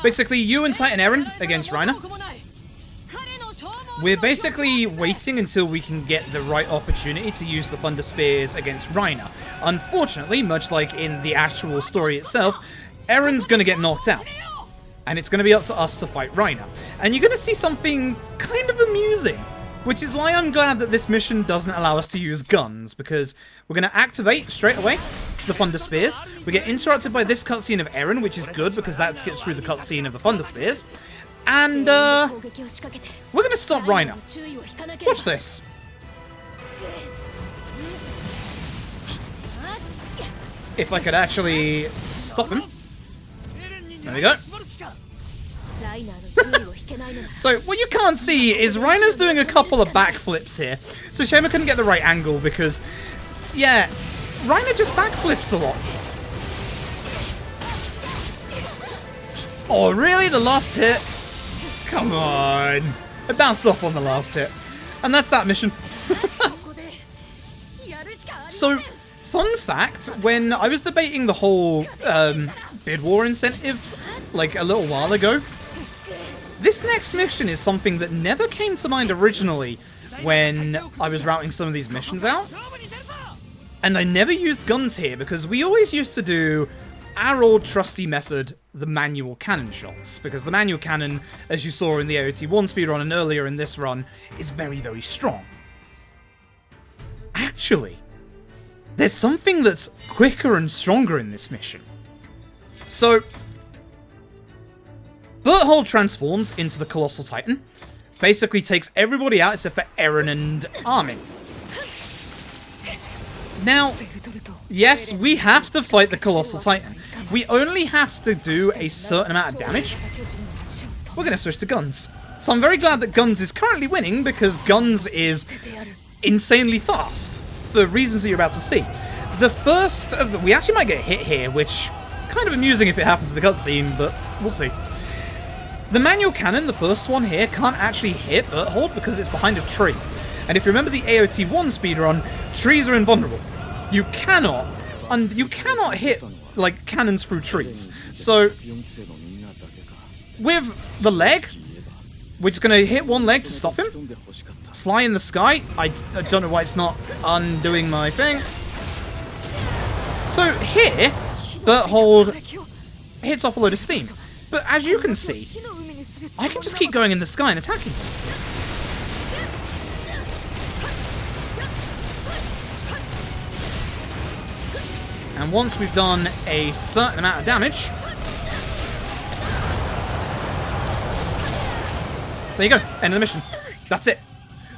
Basically, you and Titan Eren against Reiner. We're basically waiting until we can get the right opportunity to use the Thunder Spears against Reiner. Unfortunately, much like in the actual story itself, Eren's going to get knocked out. And it's going to be up to us to fight Reiner. And you're going to see something kind of amusing. Which is why I'm glad that this mission doesn't allow us to use guns, because we're going to activate straight away the Thunder Spears. We get interrupted by this cutscene of Eren, which is good because that skips through the cutscene of the Thunder Spears. And we're going to stop Reiner. Watch this. If I could actually stop him. There we go. So, what you can't see is Reiner's doing a couple of backflips here. So shame I couldn't get the right angle because, yeah, Reiner just backflips a lot. Oh, really? The last hit? Come on. It bounced off on the last hit. And that's that mission. So, fun fact, when I was debating the whole bid war incentive like a little while ago, this next mission is something that never came to mind originally when I was routing some of these missions out. And I never used guns here because we always used to do our old trusty method, the manual cannon shots. Because the manual cannon, as you saw in the AOT 1 speedrun and earlier in this run, is very, very strong. Actually, there's something that's quicker and stronger in this mission. So, Berthold transforms into the Colossal Titan, basically takes everybody out except for Eren and Armin. Now, yes, we have to fight the Colossal Titan. We only have to do a certain amount of damage. We're going to switch to Guns. So I'm very glad that Guns is currently winning because Guns is insanely fast, for reasons that you're about to see. The first of the... We actually might get hit here, which kind of amusing if it happens in the cutscene, but we'll see. The manual cannon, the first one here, can't actually hit Berthold because it's behind a tree. And if you remember the AOT 1 speedrun, trees are invulnerable. You cannot hit, like, cannons through trees. So, with the leg, we're just going to hit one leg to stop him. Fly in the sky. I don't know why it's not undoing my thing. So, here, Berthold hits off a load of steam. But as you can see, I can just keep going in the sky and attacking them. And once we've done a certain amount of damage... There you go, end of the mission. That's it.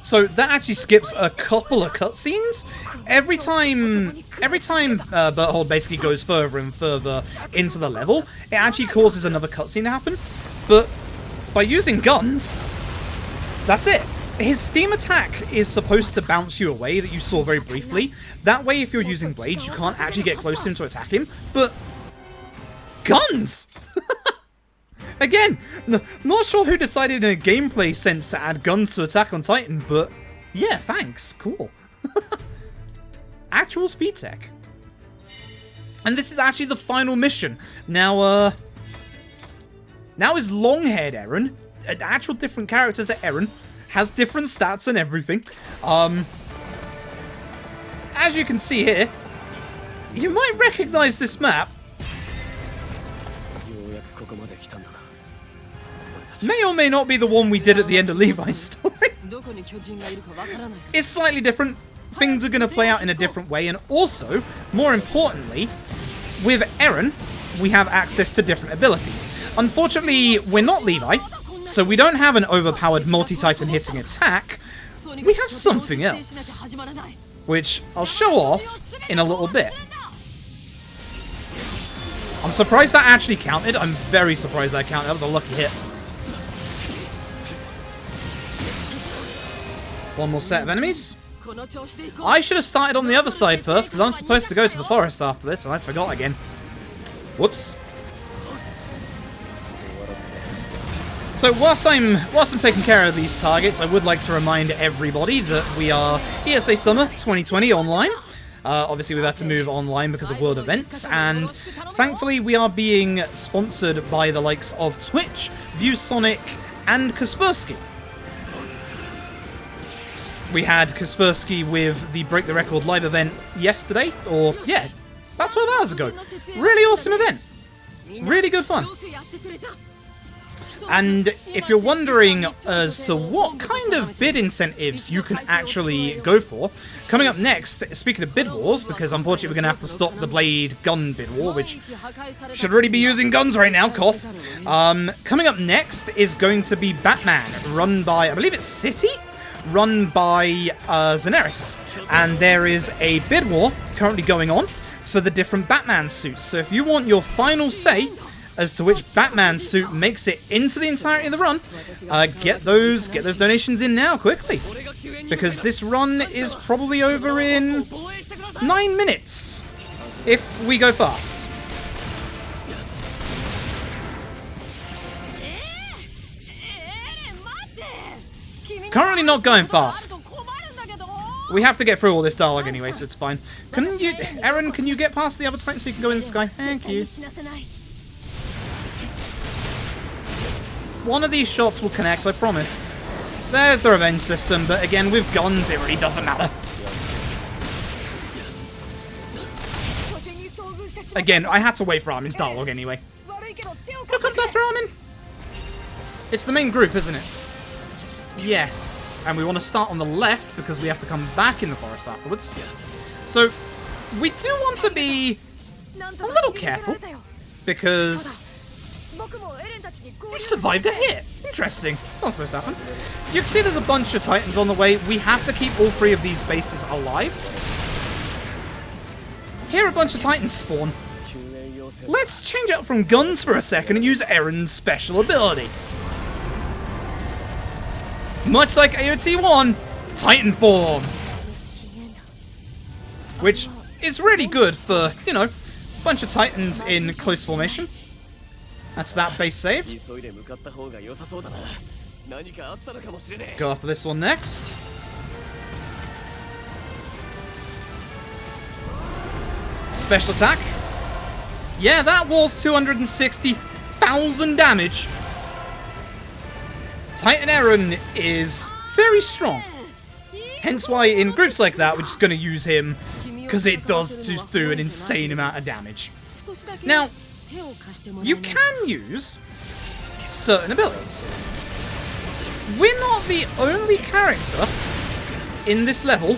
So that actually skips a couple of cutscenes. Every time Berthold basically goes further and further into the level, it actually causes another cutscene to happen. But by using guns, that's it. His steam attack is supposed to bounce you away, that you saw very briefly. That way, if you're using blades, you can't actually get close to him to attack him. But guns! Again, not sure who decided in a gameplay sense to add guns to Attack on Titan, but yeah, thanks. Cool. Actual speed tech. And this is actually the final mission. Now is long-haired Eren, an actual different character to Eren, has different stats and everything. As you can see here, you might recognize this map. May or may not be the one we did at the end of Levi's story. It's slightly different. Things are going to play out in a different way, and also, more importantly, with Eren, we have access to different abilities. Unfortunately, we're not Levi, so we don't have an overpowered multi-titan hitting attack. We have something else, which I'll show off in a little bit. I'm surprised that actually counted. I'm very surprised that counted. That was a lucky hit. One more set of enemies. I should have started on the other side first, because I'm supposed to go to the forest after this, and I forgot again. Whoops. So whilst I'm taking care of these targets, I would like to remind everybody that we are ESA Summer 2020 online. Obviously, we've had to move online because of world events, and thankfully we are being sponsored by the likes of Twitch, ViewSonic, and Kaspersky. We had Kaspersky with the Break the Record live event yesterday, or yeah, about 12 hours ago. Really awesome event. Really good fun. And if you're wondering as to what kind of bid incentives you can actually go for, coming up next, speaking of bid wars, because unfortunately we're going to have to stop the blade gun bid war, which should really be using guns right now, cough. Coming up next is going to be Batman, run by, I believe it's City? Run by Zeneris. And there is a bid war currently going on for the different Batman suits. So if you want your final say as to which Batman suit makes it into the entirety of the run, get those donations in now, quickly. Because this run is probably over in 9 minutes, if we go fast. Currently not going fast. We have to get through all this dialogue anyway, so it's fine. Eren, can you get past the other Titan so you can go in the sky? Thank you. One of these shots will connect, I promise. There's the revenge system, but again, with guns, it really doesn't matter. Again, I had to wait for Armin's dialogue anyway. Who comes after Armin? It's the main group, isn't it? Yes, and we want to start on the left because we have to come back in the forest afterwards. So, we do want to be a little careful because you survived a hit. Interesting. It's not supposed to happen. You can see there's a bunch of Titans on the way. We have to keep all 3 of these bases alive. Here a bunch of Titans spawn. Let's change up from guns for a second and use Eren's special ability. Much like AOT 1, Titan form. Which is really good for, you know, a bunch of Titans in close formation. That's that base saved. Go after this one next. Special attack. Yeah, that was 260,000 damage. Titan Eren is very strong. Hence why in groups like that, we're just going to use him because it does just do an insane amount of damage. Now, you can use certain abilities. We're not the only character in this level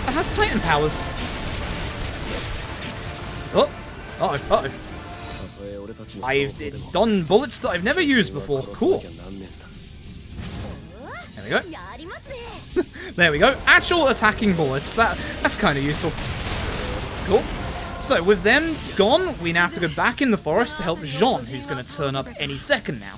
that has Titan powers. Oh, uh-oh. I've done bullets that I've never used before. Cool. There we go. There we go. Actual attacking bullets. That's kind of useful. Cool. So, with them gone, we now have to go back in the forest to help Jean, who's going to turn up any second now.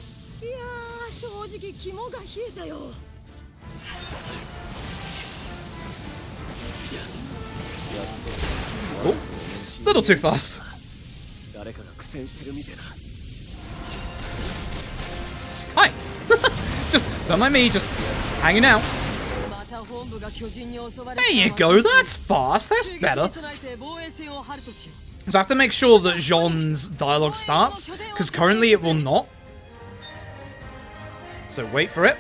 Oh, a little too fast. Hi! Just, don't mind me, just hanging out. There you go, that's fast, that's better. So I have to make sure that Jean's dialogue starts, because currently it will not. So wait for it.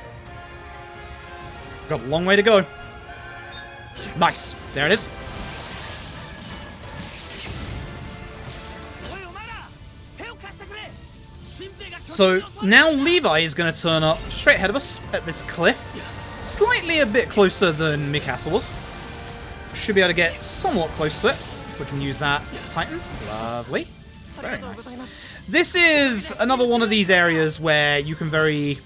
Got a long way to go. Nice, there it is. So now Levi is going to turn up straight ahead of us at this cliff. Slightly a bit closer than Mikasa was. Should be able to get somewhat close to it. If we can use that Titan. Lovely. Very nice. This is another one of these areas where you can very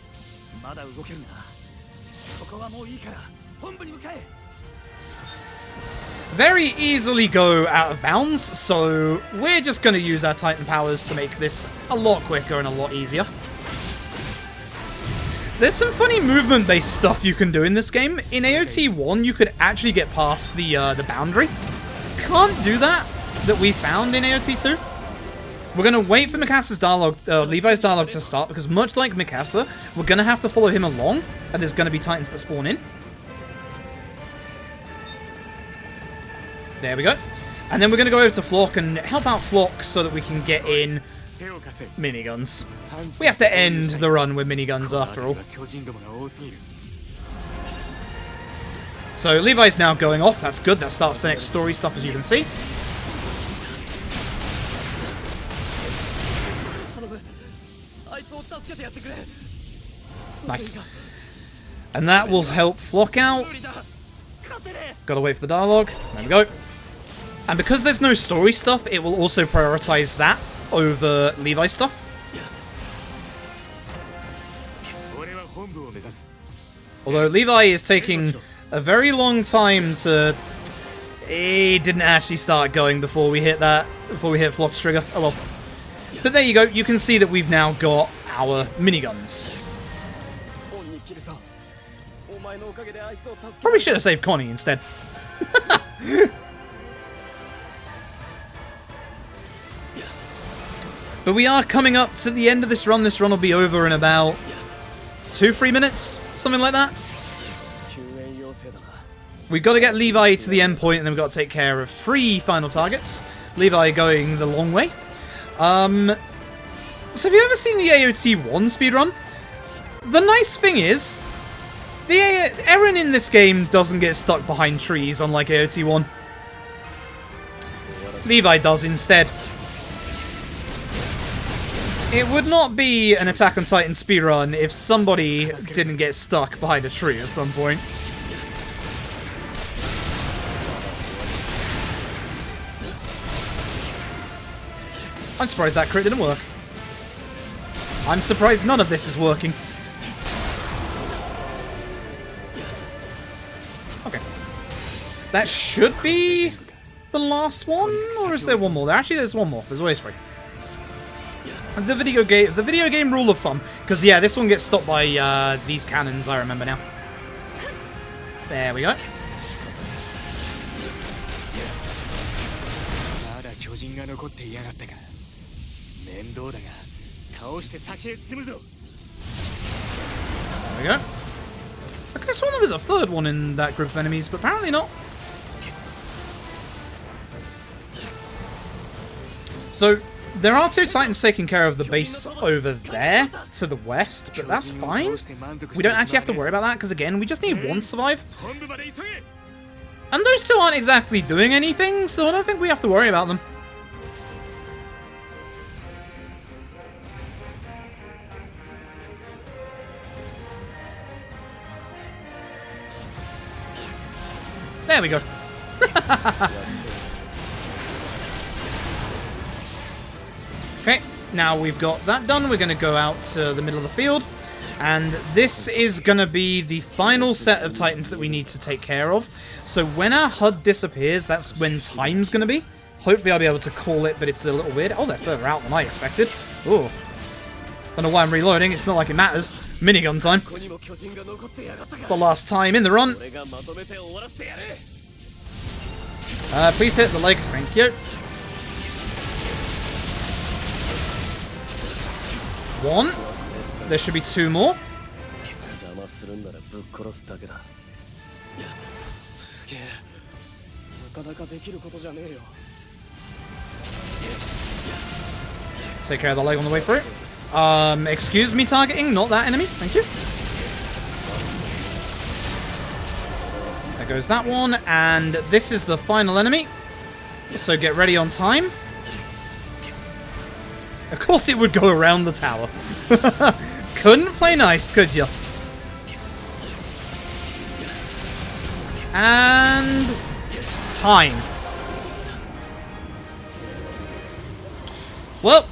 easily go out of bounds, so we're just going to use our Titan powers to make this a lot quicker and a lot easier. There's some funny movement-based stuff you can do in this game. In AOT 1, you could actually get past the boundary. Can't do that we found in AOT 2. We're going to wait for Mikasa's dialogue, Levi's dialogue to start, because much like Mikasa, we're going to have to follow him along, and there's going to be Titans that spawn in. There we go. And then we're going to go over to Flock and help out Flock so that we can get in miniguns. We have to end the run with miniguns after all. So Levi's now going off. That's good. That starts the next story stuff, as you can see. Nice. And that will help Flock out. Gotta wait for the dialogue. There we go. And because there's no story stuff, it will also prioritize that over Levi's stuff. Although Levi is taking a very long time to... He didn't actually start going before we hit that, before we hit Flock's trigger. Oh well. But there you go, you can see that we've now got our miniguns. Probably should have saved Connie instead. But we are coming up to the end of this run. This run will be over in about 2-3 minutes, something like that. We've got to get Levi to the end point, and then we've got to take care of 3 final targets. Levi going the long way. So have you ever seen the AOT 1 speedrun? The nice thing is, Eren in this game doesn't get stuck behind trees, unlike AOT 1. Levi does instead. It would not be an Attack on Titan speedrun if somebody didn't get stuck behind a tree at some point. I'm surprised that crit didn't work. I'm surprised none of this is working. Okay. That should be the last one, or is there one more? Actually, there's one more. There's always 3. And the video game rule of thumb, because yeah, this one gets stopped by these cannons. I remember now. There we go. There we go. I could have sworn there was a 3rd one in that group of enemies, but apparently not. So, there are 2 Titans taking care of the base over there, to the west, but that's fine. We don't actually have to worry about that, because again, we just need 1 to survive. And those 2 aren't exactly doing anything, so I don't think we have to worry about them. There we go. Okay, now we've got that done. We're going to go out to the middle of the field. And this is going to be the final set of Titans that we need to take care of. So when our HUD disappears, that's when time's going to be. Hopefully I'll be able to call it, but it's a little weird. Oh, they're further out than I expected. Ooh. Don't know why I'm reloading. It's not like it matters. Minigun time. The last time in the run. Please hit the leg. Thank you. 1. There should be 2 more. Take care of the leg on the way through. Excuse me targeting, not that enemy. Thank you. There goes that one, and this is the final enemy. So get ready on time. Of course it would go around the tower. Couldn't play nice, could you? And... time. Well,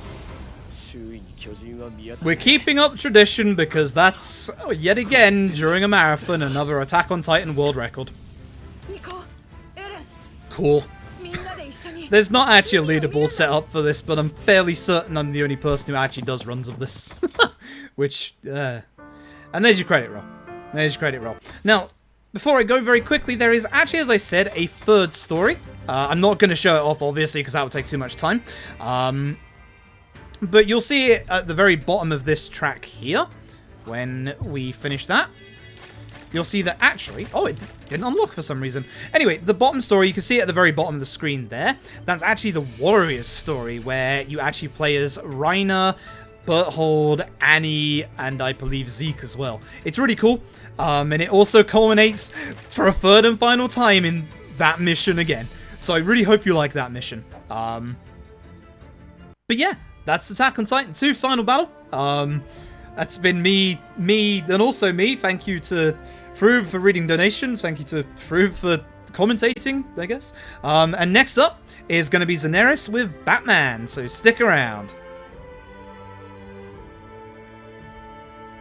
we're keeping up tradition because that's, yet again, during a marathon, another Attack on Titan world record. Cool. There's not actually a leaderboard set up for this, but I'm fairly certain I'm the only person who actually does runs of this. Which, and there's your credit roll. There's your credit roll. Now, before I go very quickly, there is actually, as I said, a 3rd story. I'm not going to show it off, obviously, because that would take too much time. But you'll see it at the very bottom of this track here, when we finish that. You'll see that actually... oh, it didn't unlock for some reason. Anyway, the bottom story, you can see it at the very bottom of the screen there. That's actually the Warriors story, where you actually play as Reiner, Berthold, Annie, and I believe Zeke as well. It's really cool, and it also culminates for a third and final time in that mission again. So I really hope you like that mission. But yeah, that's Attack on Titan 2 Final Battle. That's been me, and also me. Thank you to Froob for reading donations. Thank you to Froob for commentating, I guess. And next up is going to be Xeneris with Batman, so stick around.